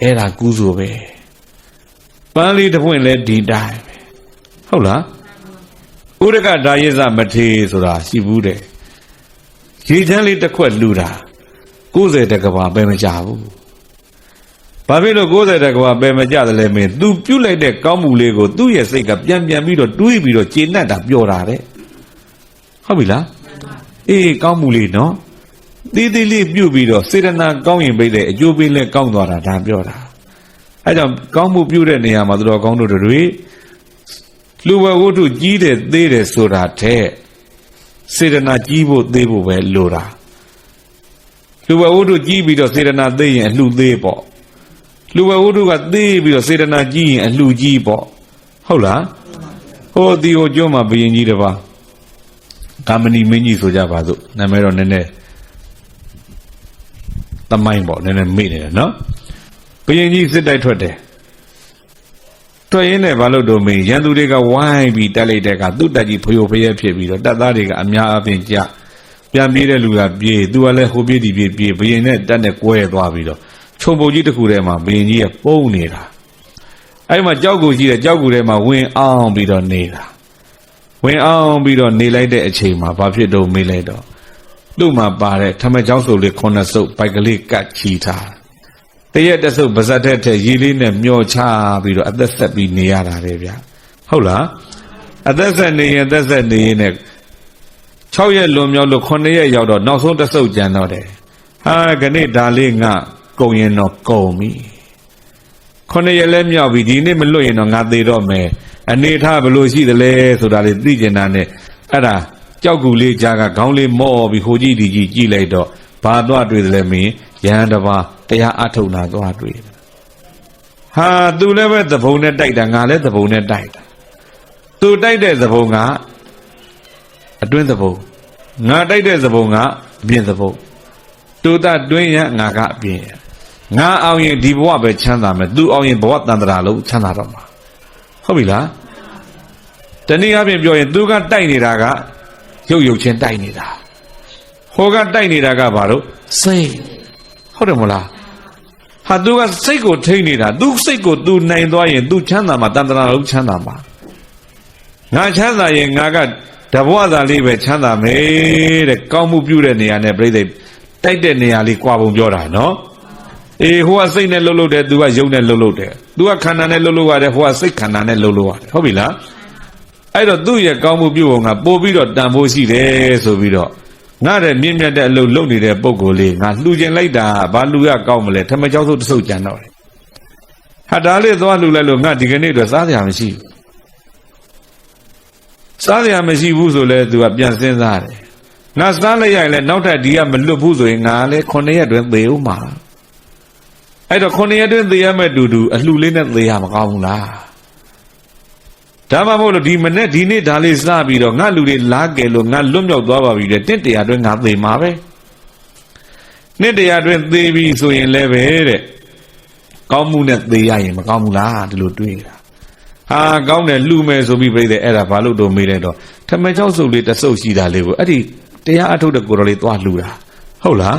အဲ့ဒါကုသိုလ်ပဲပန်းလေးတစ်ပွင့်လဲဒီတိုင်းဟုတ်လားဥရကဒါယဇမထေဆိုတာရှိဘူးတဲ့ရေချမ်းလေးတစ်ခွက်လှူတာ90တကဘာပဲမကြဘူးဘာဖြစ်လို့90တကဘာပဲမကြတယ်လဲမင်း तू ပြုတ်လိုက်တဲ့ကောင်းမှုလေးကိုသူ့ရဲ့စိတ်ကပြန်ပြီးတော့တွေးပြီးတော့ကျေနပ်တာပျော်တာတဲ့ဟုတ်ပြီလားအေးကောင်းမှုလေးနော်သေးသေးလေးပြုတ်ပြီးတော့စေတနာကောင်းရင်ပြိတဲ့အကျိုးပေးလဲကောင်းသွားတာဒါပြောတာအဲကြောင့်ကောင်းမှုပြုတဲ့နေရာမှာသူတော်ကောင်းတို့တွေလူဝဝတ္ထုကြီးတယ်သေးတယ်ဆိုတာတဲ့စေတနာကြီးဖို့သေးဖို့ပဲလိုတာလူဝဝတ္ထုကြီးပြီးတော့စေတနာသေးရင်အလှသေးပေါ့လူဝဝတ္ထုကသေးပြီးတော့စေတနာကြီးရင်အလှကြီးပေါ့ဟုတ်လားဟိုဒီဟိုကျွန်းမှာဘယင်ကြီးတစ်ပါးကာမဏီမင်းကြီးဆိုကြပါစို့နာမည်တော့နည်းနည်းသမိုင်းပေါ့နည်းနည်းမေ့နေတယ်နော်ဘယင်ကြီးစစ်တိုက်ထွက်တယ်ထွက်ရင်းနဲ့ဘာလို့တော့မေးရန်သူတွေကဝိုင်းပြီးတက်လိုက်တဲ့ကသူ့တက်ကြီးဖျို့ဖျဲဖြစ်ပြီးတော့တပ်သားတွေကအများအပြားကြပြန်ပြေးတဲ့လူကပြေးသူကလည်းဟိုပြေးဒီပြေးဘယင်နဲ့တက်နဲ့ကွဲသွားပြီးတော့ ခြုံပုံကြီးတစ်ခုထဲမှာဘုရင်ကြီးကပုံနေတာအဲ့မှာကြောက်ကူရှိတဲ့ကြောက်ကူထဲမှာဝင်အောင်ပြီးတော့နေတာဝင်အောင်ပြီးတော့နေလိုက်တဲ့အချိန်မှာဘာဖြစ်တော့မေးလိုက်တော့သူ့မှာပါတဲ့ထမချောင်းစုပ်လေးခုနှစ်စုပ်ပိုက်ကလေးကတ်ချီထားတရက်တစ်စုပ်ပါဇက်တဲ့ရေလေးနဲ့မျောချပြီးတော့အသက်ဆက်ပြီးနေရတာပဲဗျဟုတ်လားအသက်ဆက်နေရင်သက်ဆက်နေရင်နဲ့6ရက်လွန်မြောက်လို့9ရက်ရောက်တော့နောက်ဆုံးတစ်စုပ်ကြံတော့တယ်ဟာခဏဒါလေးငါကုံရင်တော့ကုံပြီ9ရက်လဲမြောက်ပြီဒီနေ့မလွတ်ရင်တော့ငါသေးတော့မယ်အနေထားဘလို့ရှိသလဲဆိုတာလေးသိကျင်တာနဲ့အဲ့ဒါကြောက်ကူလေးကြားကခေါင်းလေးမော့ပြီးဟိုကြည့်ဒီကြည့်ကြည့်လိုက်တော့ဘာသွားတွေ့တယ်လဲမင်းရဟန်းတစ်ပါးတရားအထုတ်တာသွားတွေ့တယ်ဟာသူလည်းပဲသဘုံနဲ့တိုက်တာငါလည်းသဘုံနဲ့တိုက်တာသူတိုက်တဲ့သဘုံကအတွင်းသဘုံငါတိုက်တဲ့သဘုံကအပြင်သဘုံတူတာတွင်းရငါကအပြင်ရငါအောင်ရင်ဒီဘဝပဲချမ်းသာမယ်သူအောင်ရင်ဘဝတန်တရာလုံးချမ်းသာတော့မှာဟုတ်ပြီလားတနည်းအားဖြင့်ပြောရင်သူကတိုက်နေတာကရုပ်ချင်းတိုက်နေတာဟိုကတိုက်နေတာကဘာလို့စိတ်ဟုတ်တယ်မလားဟာသူကစိတ်ကိုထိန်းနေတာသူစိတ်ကိုသူနိုင်သွားရင်သူချမ်းသာမှာတန်တရာလုံးချမ်းသာမှာငါချမ်းသာရင်ငါကတဘဝသားလေးပဲချမ်းသာမယ်တဲ့ကောင်းမှုပြုတဲ့နေရာနဲ့ပြိဿတိုက်တဲ့နေရာလေးကြွားပုံပြောတာနော်အေးဟိုကစိတ်နဲ့လှုပ်လှုပ်တယ်သူကယုံနဲ့လှုပ်လှုပ်တယ်သူကခန္ဓာနဲ့လှုပ်လှုပ်ရတယ်ဟိုကစိတ်ခန္ဓာနဲ့လှုပ်လှုပ်ရတယ်ဟုတ်ပြီလားအဲ့တော့သူ့ရဲ့ကောင်းမှုပြုပုံကပို့ပြီးတော့တန်ဖိုးရှိတယ်ဆိုပြီးတော့ငါတဲ့မြင့်မြတ်တဲ့အလုပ်လုပ်နေတဲ့ပုံကိုယ်လေးငါလှူကျင်လိုက်တာဘာလှူရကောင်းမလဲထမကြောက်စုပ်တဆုပ်ကြံတော့တယ်ဟာဒါလေးသွားလှူလိုက်လို့ငါဒီကနေ့တော့စားစရာမရှိဘူးစားစရာမရှိဘူးဆိုလဲသူကပြန်စဉ်းစားတယ်ငါစားလိုက်ရရင်လည်းနောက်ထပ်ဒီကမလွတ်ဘူးဆိုရင်ငါလည်း9ရက်တွင်သေဦးမှာအဲ့တော့9ရက်တွင်သေရမဲ့တူတူအလှလေးနဲ့သေရမကောင်းဘူးလားဒါမှမဟုတ်လို့ဒီမနေ့ဒီနေ့ဒါလေးစားပြီးတော့ငါလူတွေလားကဲလို့ငါလွတ်မြောက်သွားပါပြီတဲ့တစ်တရားတွင်ငါသေမှာပဲနှစ်တရားတွင်သေပြီဆိုရင်လည်းပဲတဲ့ကောင်းမှုနဲ့သေရရင်မကောင်းဘူးလားဒီလိုတွေးတာဟာကောင်းတယ်လှူမယ်ဆိုပြီးပြိတဲ့အဲ့ဒါဘာလို့တော့မေးလိုက်တော့ထမချောက်စုပ်လေးတစ်စုပ်ရှိတာလေးကိုအဲ့ဒီတရားအထုတ်တဲ့ကိုယ်တော်လေးသွားလှူတာဟုတ်လား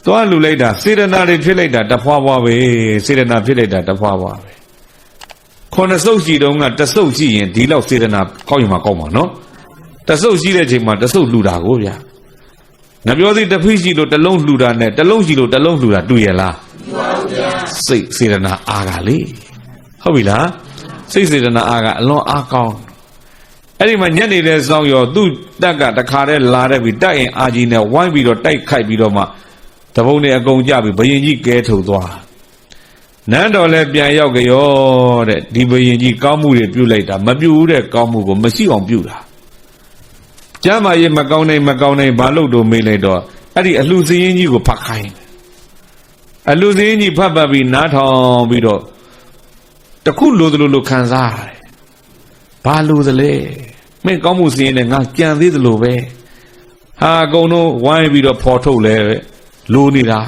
သွားလှူလိုက်တာစေတနာတွေဖြစ်လိုက်တာတဖွာဖွာပဲစေတနာဖြစ်လိုက်တာတဖွာဖွာပဲ9စုပ်ရှိတုန်းကတစုပ်ရှိရင်ဒီလောက်စေတနာကောင်းရင်မှကောင်းမှာနော်တစုပ်ရှိတဲ့ချိန်မှာတစုပ်လှူတာကိုဗျာငါပြောသေးတဖိရှိလို့တစ်လုံးလှူတာနဲ့တစ်လုံးရှိလို့တစ်လုံးလှူတာတွေ့ရလားမှန်ပါဗျာစိတ်စေတနာအားကလေဟုတ်ပြီလားစိတ်စေတနာအားကအလွန်အားကောင်းအဲ့ဒီမှာညနေတဲ့စောင်းရောသူ့တက်ကတခါတည်းလာတဲ့ပြီးတိုက်ရင်အာကြီးနဲ့ဝိုင်းပြီးတော့တိုက်ခိုက်ပြီးတော့မှတပုံနဲ့အကုန်ကြပြီးဘယင်ကြီးကဲထုတ်သွားနန်းတော်လည်းပြန်ရောက်ကြရောတဲ့ဒီဘယင်ကြီးကောင်းမှုတွေပြုလိုက်တာမပြုဘူးတဲ့ကောင်းမှုကိုမရှိအောင်ပြုတာကျမ်းမာရေးမကောင်းနိုင်ဘာလို့တော့မေးလိုက်တော့အဲ့ဒီအလှစင်းကြီးကိုဖတ်ခိုင်းအလှစင်းကြီးဖတ်ပတ်ပြီးနားထောင်ပြီးတော့တခုလိုသလိုခံစားရတယ်ဘာလို့သလဲမင်းကောင်းမှုစင်းနဲ့ငါကြံသေးသလိုပဲဟာအကုန်လုံးဝိုင်းပြီးတော့ဖော်ထုတ်လဲလိုနေတာ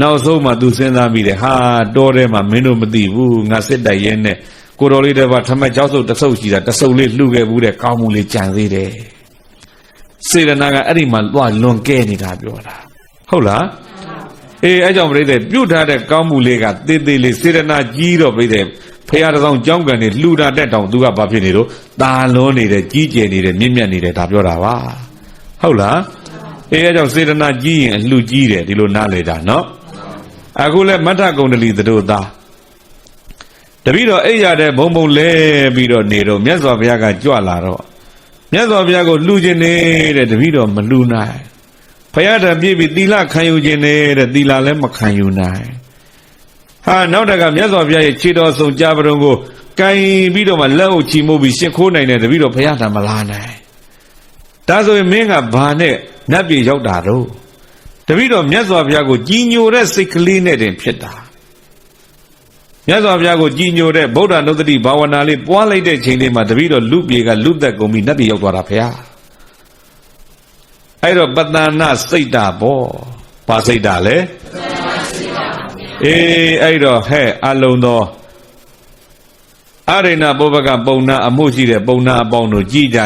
နောက်ဆုံးမှသူစဉ်းစားပြီးတယ်ဟာတောထဲမှာမင်းတို့မသိဘူးငါစစ်တိုက်ရဲနဲ့ကိုတော်လေးတစ်ပါးထမက်ကြောက်စုပ်တဆုပ်ရှိတာတဆုပ်လေးလှူခဲ့ဘူးတဲ့ကောင်းမှုလေးကြံသေးတယ်စေတနာကအဲ့ဒီမှာသွားလွန်ကဲနေတာပြောတာဟုတ်လားအေးအဲ့ကြောင့်ပြိတ္တပြုတ်ထားတဲ့ကောင်းမှုလေးကသေးသေးလေးစေတနာကြီးတော့ပြိတ္တဖရာတစ်ဆောင်ကြောင်းကန်နေလှူတာတက်တောင်သူကဘာဖြစ်နေတော့တာလွန်နေတယ်ကြီးကျယ်နေတယ်မြင့်မြတ်နေတယ်ဒါပြောတာပါဟုတ်လားအေးအဲ့ကြောင့်စေတနာကြီးရင်အလှကြီးတယ်ဒီလိုနားလေတာနော်အခုလဲမထကုံတလီတို့သားတပည့်တော်အိပ်ရတဲ့ဘုံဘုံလဲပြီးတော့နေတော့မြတ်စွာဘုရားကကြွလာတော့မြတ်စွာဘုရားကိုလှူခြင်းနေတဲ့တပည့်တော်မလှူနိုင်ဘုရားတပြည့်ပြီးသီလခံယူခြင်းနေတဲ့သီလလည်းမခံယူနိုင်ဟာနောက်တကမြတ်စွာဘုရားရဲ့ခြေတော်ဆုံးကြာပရုံကိုကင်ပြီးတော့မှလက်အုပ်ချီမှုပြီးရှ िख ိုးနိုင်တဲ့တပည့်တော်ဘုရားထံမလာနိုင်ဒါဆိုရင်မင်းကဘာနဲ့နတ်ပြည်ရောက်တာတော့တပည့်တော်မြတ်စွာဘုရားကိုကြီးညိုတဲ့စိတ်ကလေးနဲ့တင်ဖြစ်တာမြတ်စွာဘုရားကိုကြီးညိုတဲ့ဗုဒ္ဓနုတ္တိဘာဝနာလေးပွားလိုက်တဲ့ချိန်လေးမှာတပည့်တော်လူပြေကလူသက်ကုန်ပြီးနတ်ပြည်ရောက်သွားတာဘုရားအဲ့တော့ပတ္တနာစိတ်တာပေါ့ဘာစိတ်တာလဲအေးအဲ့တော့ဟဲ့အလုံးသောအရိဏပုဗ္ဗကပုံနာအမှုရှိတဲ့ပုံနာအပေါင်းတို့ကြည်ကြ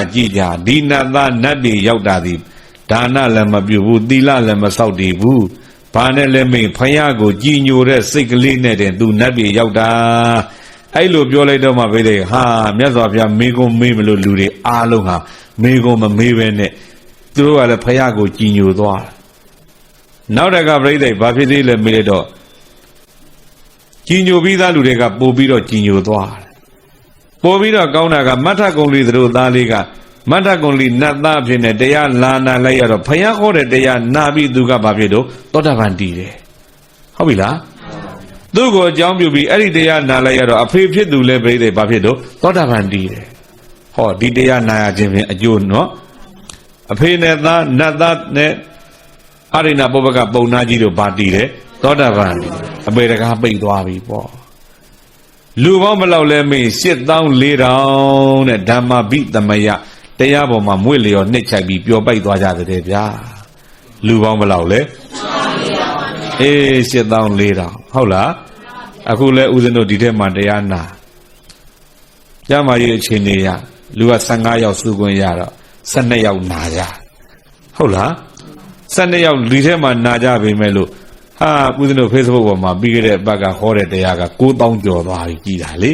ဒီနတ်သားနတ်ပြည်ရောက်တာသည်ဒါနလည်းမပြုဘူးသီလလည်းမစောင့်တည်ဘူး ဘာနဲ့လဲမေးဖယားကိုကြည်ညိုတဲ့စိတ်ကလေးနဲ့တင်သူနတ်ပြည်ရောက်တာအဲ့လိုပြောလိုက်တော့မှပဲလေဟာမြတ်စွာဘုရားမေးခွန်းမေးမလို့လူတွေအားလုံးဟာမေးခွန်းမမေးပဲနဲ့သူတို့ကလည်းဖယားကိုကြည်ညိုသွားတယ်နောက်တကပြိဿဘာဖြစ်သေးလဲမေးလိုက်တော့ကြည်ညိုပြီးသားလူတွေကပို့ပြီးတော့ကြည်ညိုသွားတယ်ပို့ပြီးတော့ကောင်းတာကမထကုံလီသူတို့သားလေးကမထကုံလီနတ်သားဖြစ်နေတရားလာနာလိုက်ရတော့ဖယားခေါ်တဲ့တရားနာပြီးသူကဘာဖြစ်တော့သောတာပန်တည်တယ်ဟုတ်ပြီလားသူ့ကိုအကြောင်းပြုပြီးအဲ့ဒီတရားနာလိုက်ရတော့အဖေဖြစ်သူလည်းပြိဿဘာဖြစ်တော့သောတာပန်တည်တယ်ဟောဒီတရားနာရခြင်းဖြင့်အကျိုးနော်အဖေနဲ့သားနတ်သားနဲ့အရိဏပုပ္ပကပုံနာကြီးတို့ဘာတည်တယ်သောတာပန်အပေတကားပိတ်သွားပြီပေါ့လူပေါင်းဘယ်လောက်လဲမေး84,000တဲ့ဓမ္မဘိသမယတရားပေါ်မှာမွေ့လျော်နှိမ့်ချိုက်ပြီးပျော်ပိုက်သွားကြတယ်ဗျာလူပေါင်းဘယ်လောက်လဲအေး84,000ဟုတ်လားအခုလဲဦးဇင်းတို့ဒီထဲမှာတရားနာကျမကြီးအခြေအနေရလူက15ယောက်စုခွင့်ရတော့12ယောက်နာကြဟုတ်လား12ယောက်ဒီထဲမှာနာကြပေမဲ့လို့ဟာဦးဇင်းတို့ Facebook ပေါ်မှာပြီးခဲ့တဲ့ဘက်ကဟောတဲ့တရားက9,000ကျော်သွားပြီကြည်တာလေ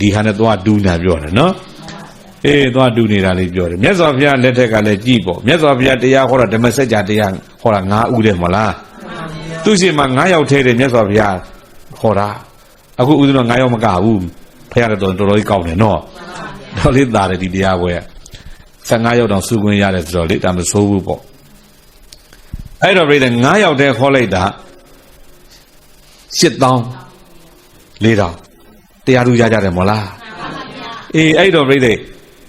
ဒီဟာနဲ့သွားတူးနေတာပြောတယ်နော်အေးသွားတူးနေတာလေးပြောတယ်မြတ်စွာဘုရားလက်ထက်ကလည်းကြည်ပေါ့မြတ်စွာဘုရားတရားဟောတာဓမ္မစကြာတရားဟောတာ9ဦးတယ်မလားသူရှိမှ9ယောက်ထဲတယ်မြတ်စွာဘုရားဟောတာအခုဦးဇင်းတို့9ယောက်မကဘူးဘုရားတော်တော်ကြီးကောင်းတယ်နော်တော်လေးသားတယ်ဒီတရားပွဲ15ယောက်တောင်စုခွင့်ရတယ်ဆိုတော့လေဒါမဆိုးဘူးပေါ့အဲ့တော့ပြိတ္တ9ယောက်တည်းခေါ်လိုက်တာ84,000တရားသူရကြတယ်မလားအေးအဲ့တော့ပြိတ္တ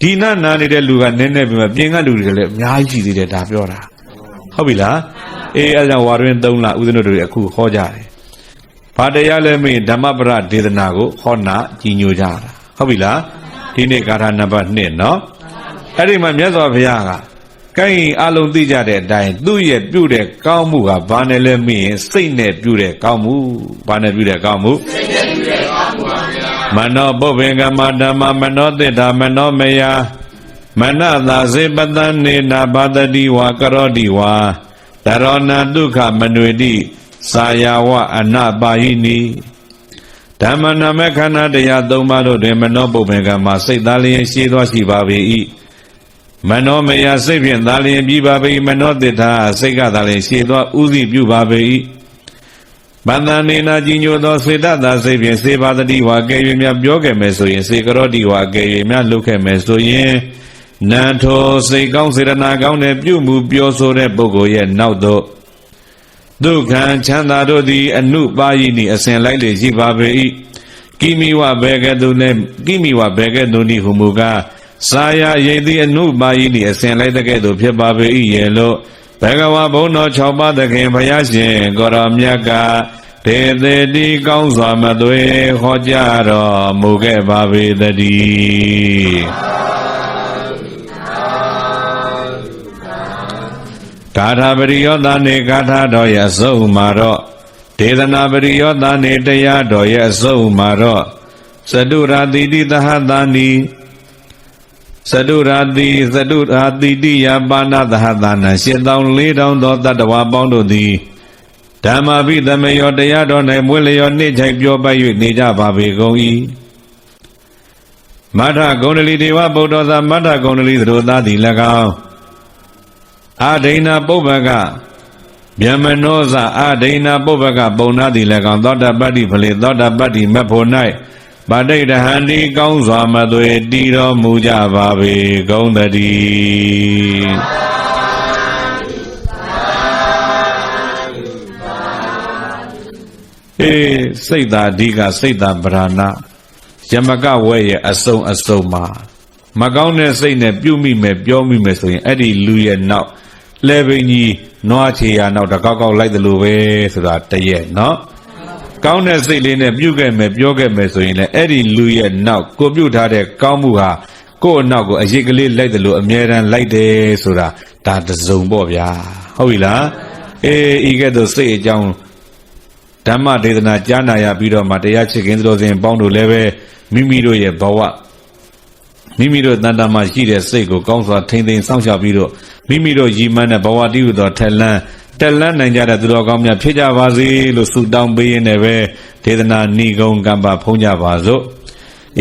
ဒီနာနေတဲ့လူကနည်းနည်းပြီးမှပြင်ကလူတွေကလည်းအများကြီးရှိသေးတယ်ဒါပြောတာဟုတ်ပြီလားအေးအဲ့ကြောင့်ဝါတွင်3လဦးဇင်းတို့တွေအခုဟောကြတယ်ဘာတရားလဲမေးဓမ္မပရဒေသနာကိုဟောနာကြီးညိုကြတာဟုတ်ပြီလားဒီနေ့ဂါထာနံပါတ်2နော်အဲ့ဒီမှာမြတ်စွာဘုရားကကိုင်းအလုံးသိကြတဲ့အတိုင်းသူ့ရဲ့ပြုတဲ့ကောင်းမှုကဘာနဲ့လဲမေးရင်စိတ်နဲ့ပြုတဲ့ကောင်းမှုဘာနဲ့ပြုတဲ့ကောင်းမှုစိတ်နဲ့ပြုတဲ့ကောင်းမှုပါဗျာမနောပုပ္ပင်ကမဓမ္မမနောတိတာမနောမယမနသာစေပတန်နေနာဘာတတိဝါကရောတိဝါတရောဏဒုက္ခမနွေတိသာယာဝအနပါယိနိဓမ္မနာမခန္ဓာတရား3ပါးတို့တွင်မနောပုပ္ပင်ကမစိတ်သားလျင်ရှိသောရှိပါပေ၏မနောမယစိတ်ဖြင့်သာလျင်ပြီးပါပေ၏မနောတိထာစိတ်ကသာလျင်ရှိသောဥသိပြုပါပေ၏ဗန္တနေနာကြီးညိုသောစေတသာစိတ်ဖြင့်စေပါတတိဝါကဲ့၍မြပြောခဲ့မယ်ဆိုရင်စေကရောတိဝါကဲ့၍မြလှုပ်ခဲ့မယ်ဆိုရင်နန္ထောစိတ်ကောင်းစေတနာကောင်းနဲ့ပြုမှုပြောဆိုတဲ့ပုဂ္ဂိုလ်ရဲ့နောက်သို့ဒုက္ခံချမ်းသာတို့သည်အနုပါယိနိအစဉ်လိုက်လေရှိပါပေ၏ကိမိဝဘေကတုနှင့်ကိမိဝဘေကတုနိဟုမူကားစာယရိတ်သည်အနုပါယိနိအစဉ်လိုက်တဲ့ကဲ့သို့ဖြစ်ပါပေ၏ရဲ့လို့ဘဂဝါဘုန်းတော်6ပါးသခင်ဘုရားရှင်ကိုရောမြတ်ကဒေသေတိကောင်းစွာမသွေဟောကြားတော်မူခဲ့ပါပေတည်းဂါထာပရိယောသနေဂါထာတော်ရဲ့အစုံမှာတော့ဒေသနာပရိယောသနေတရားတော်ရဲ့အစုံမှာတော့သတုရာတိတိသဟတာနိသတုရာတိတိယပါဏသဟတာန84,000သောတတ္တဝါပေါင်းတို့သည်ဓမ္မပိသမယောတရားတော်၌မွေးလျော်နှိမ့်ချိုက်ပြောပိုက်၍နေကြပါပေကုန်၏မထဂုဏလီဒေဝဗုဒ္ဓသာမထဂုဏလီသတို့သားသည်၎င်းအာဒိဏပုပ္ပကဗျမနောဇအာဒိဏပုပ္ပကပုံနာသည်၎င်းသောတာပတ္တိဖလေသောတာပတ္တိမက်ဖို့၌ဗတိတဟန္တိကောင်းစွာမသွေတည်တော်မူကြပါပေကုန်သတည်းစိတ်သာအဓိကစိတ်သာဗราဏယမကဝဲရဲ့အစုံမှာမကောင်းတဲ့စိတ်နဲ့ပြုမိမယ်ပြောမိမယ်ဆိုရင်အဲ့ဒီလူရဲ့နောက်လဲပင်ကြီးနွားချေရနောက်တကောက်ကောက်လိုက်တယ်လို့ပဲဆိုတာတရက်နော်ကောင်းတဲ့စိတ်လေးနဲ့ပြုခဲ့မယ်ပြောခဲ့မယ်ဆိုရင်လည်းအဲ့ဒီလူရဲ့နောက်ကိုပြုထားတဲ့ကောင်းမှုဟာကိုယ့်အနောက်ကိုအရေးကလေးလိုက်တယ်လို့အမြဲတမ်းလိုက်တယ်ဆိုတာဒါတစုံပေါ့ဗျာဟုတ်ပြီလားဤကဲ့သို့စိတ်အကြောင်းဓမ္မဒေသနာကြားနာရပြီးတော့မှတရားချစ်ခင်တော်စဉ်ပေါင်းတို့လည်းပဲမိမိတို့ရဲ့ဘဝမိမိတို့တန်တမှာရှိတဲ့စိတ်ကိုကောင်းစွာထိမ့်သိမ်းစောင့်ရှောက်ပြီးတော့မိမိတို့ရည်မှန်းတဲ့ဘဝတည်ဟူသောထက်လန်း တက်လန်းနိုင်ကြတဲ့သူတော်ကောင်းများဖြစ်ကြပါစေလို့ဆုတောင်းပေးရင်းနဲ့ပဲဒေသနာဏီကုံကမ္ဘာဖုံးကြပါစို့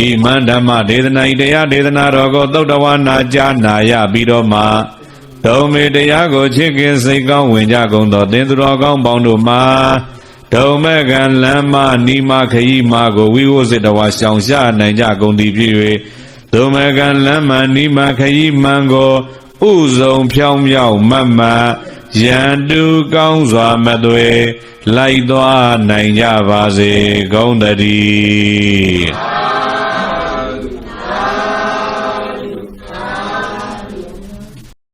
ဤမန္ဓမ္မဒေသနာဤတရားဒေသနာတော်ကိုသုတ်တော်ဝါနာကြားနာရပြီးတော့မှဒုံမေတရားကိုချစ်ခင်စိတ်ကောင်းဝင်ကြကုန်သောသင်သူတော်ကောင်းပေါင်းတို့မှာဒုံမဲ့ကံလမ်းမနီမခရီးမှာကိုဝိဝုစစ်တော်ရှောင်ရှားနိုင်ကြကုန်သည်ဖြစ်၍ဒုံမဲ့ကံလမ်းမနီမခရီးမှန်ကိုဥဆုံးဖြောင်းမြောက်မတ်မတ်ရန်သူကောင်းစွာမသွေလိုက်သွားနိုင်ကြပါစေကုန်သတည်း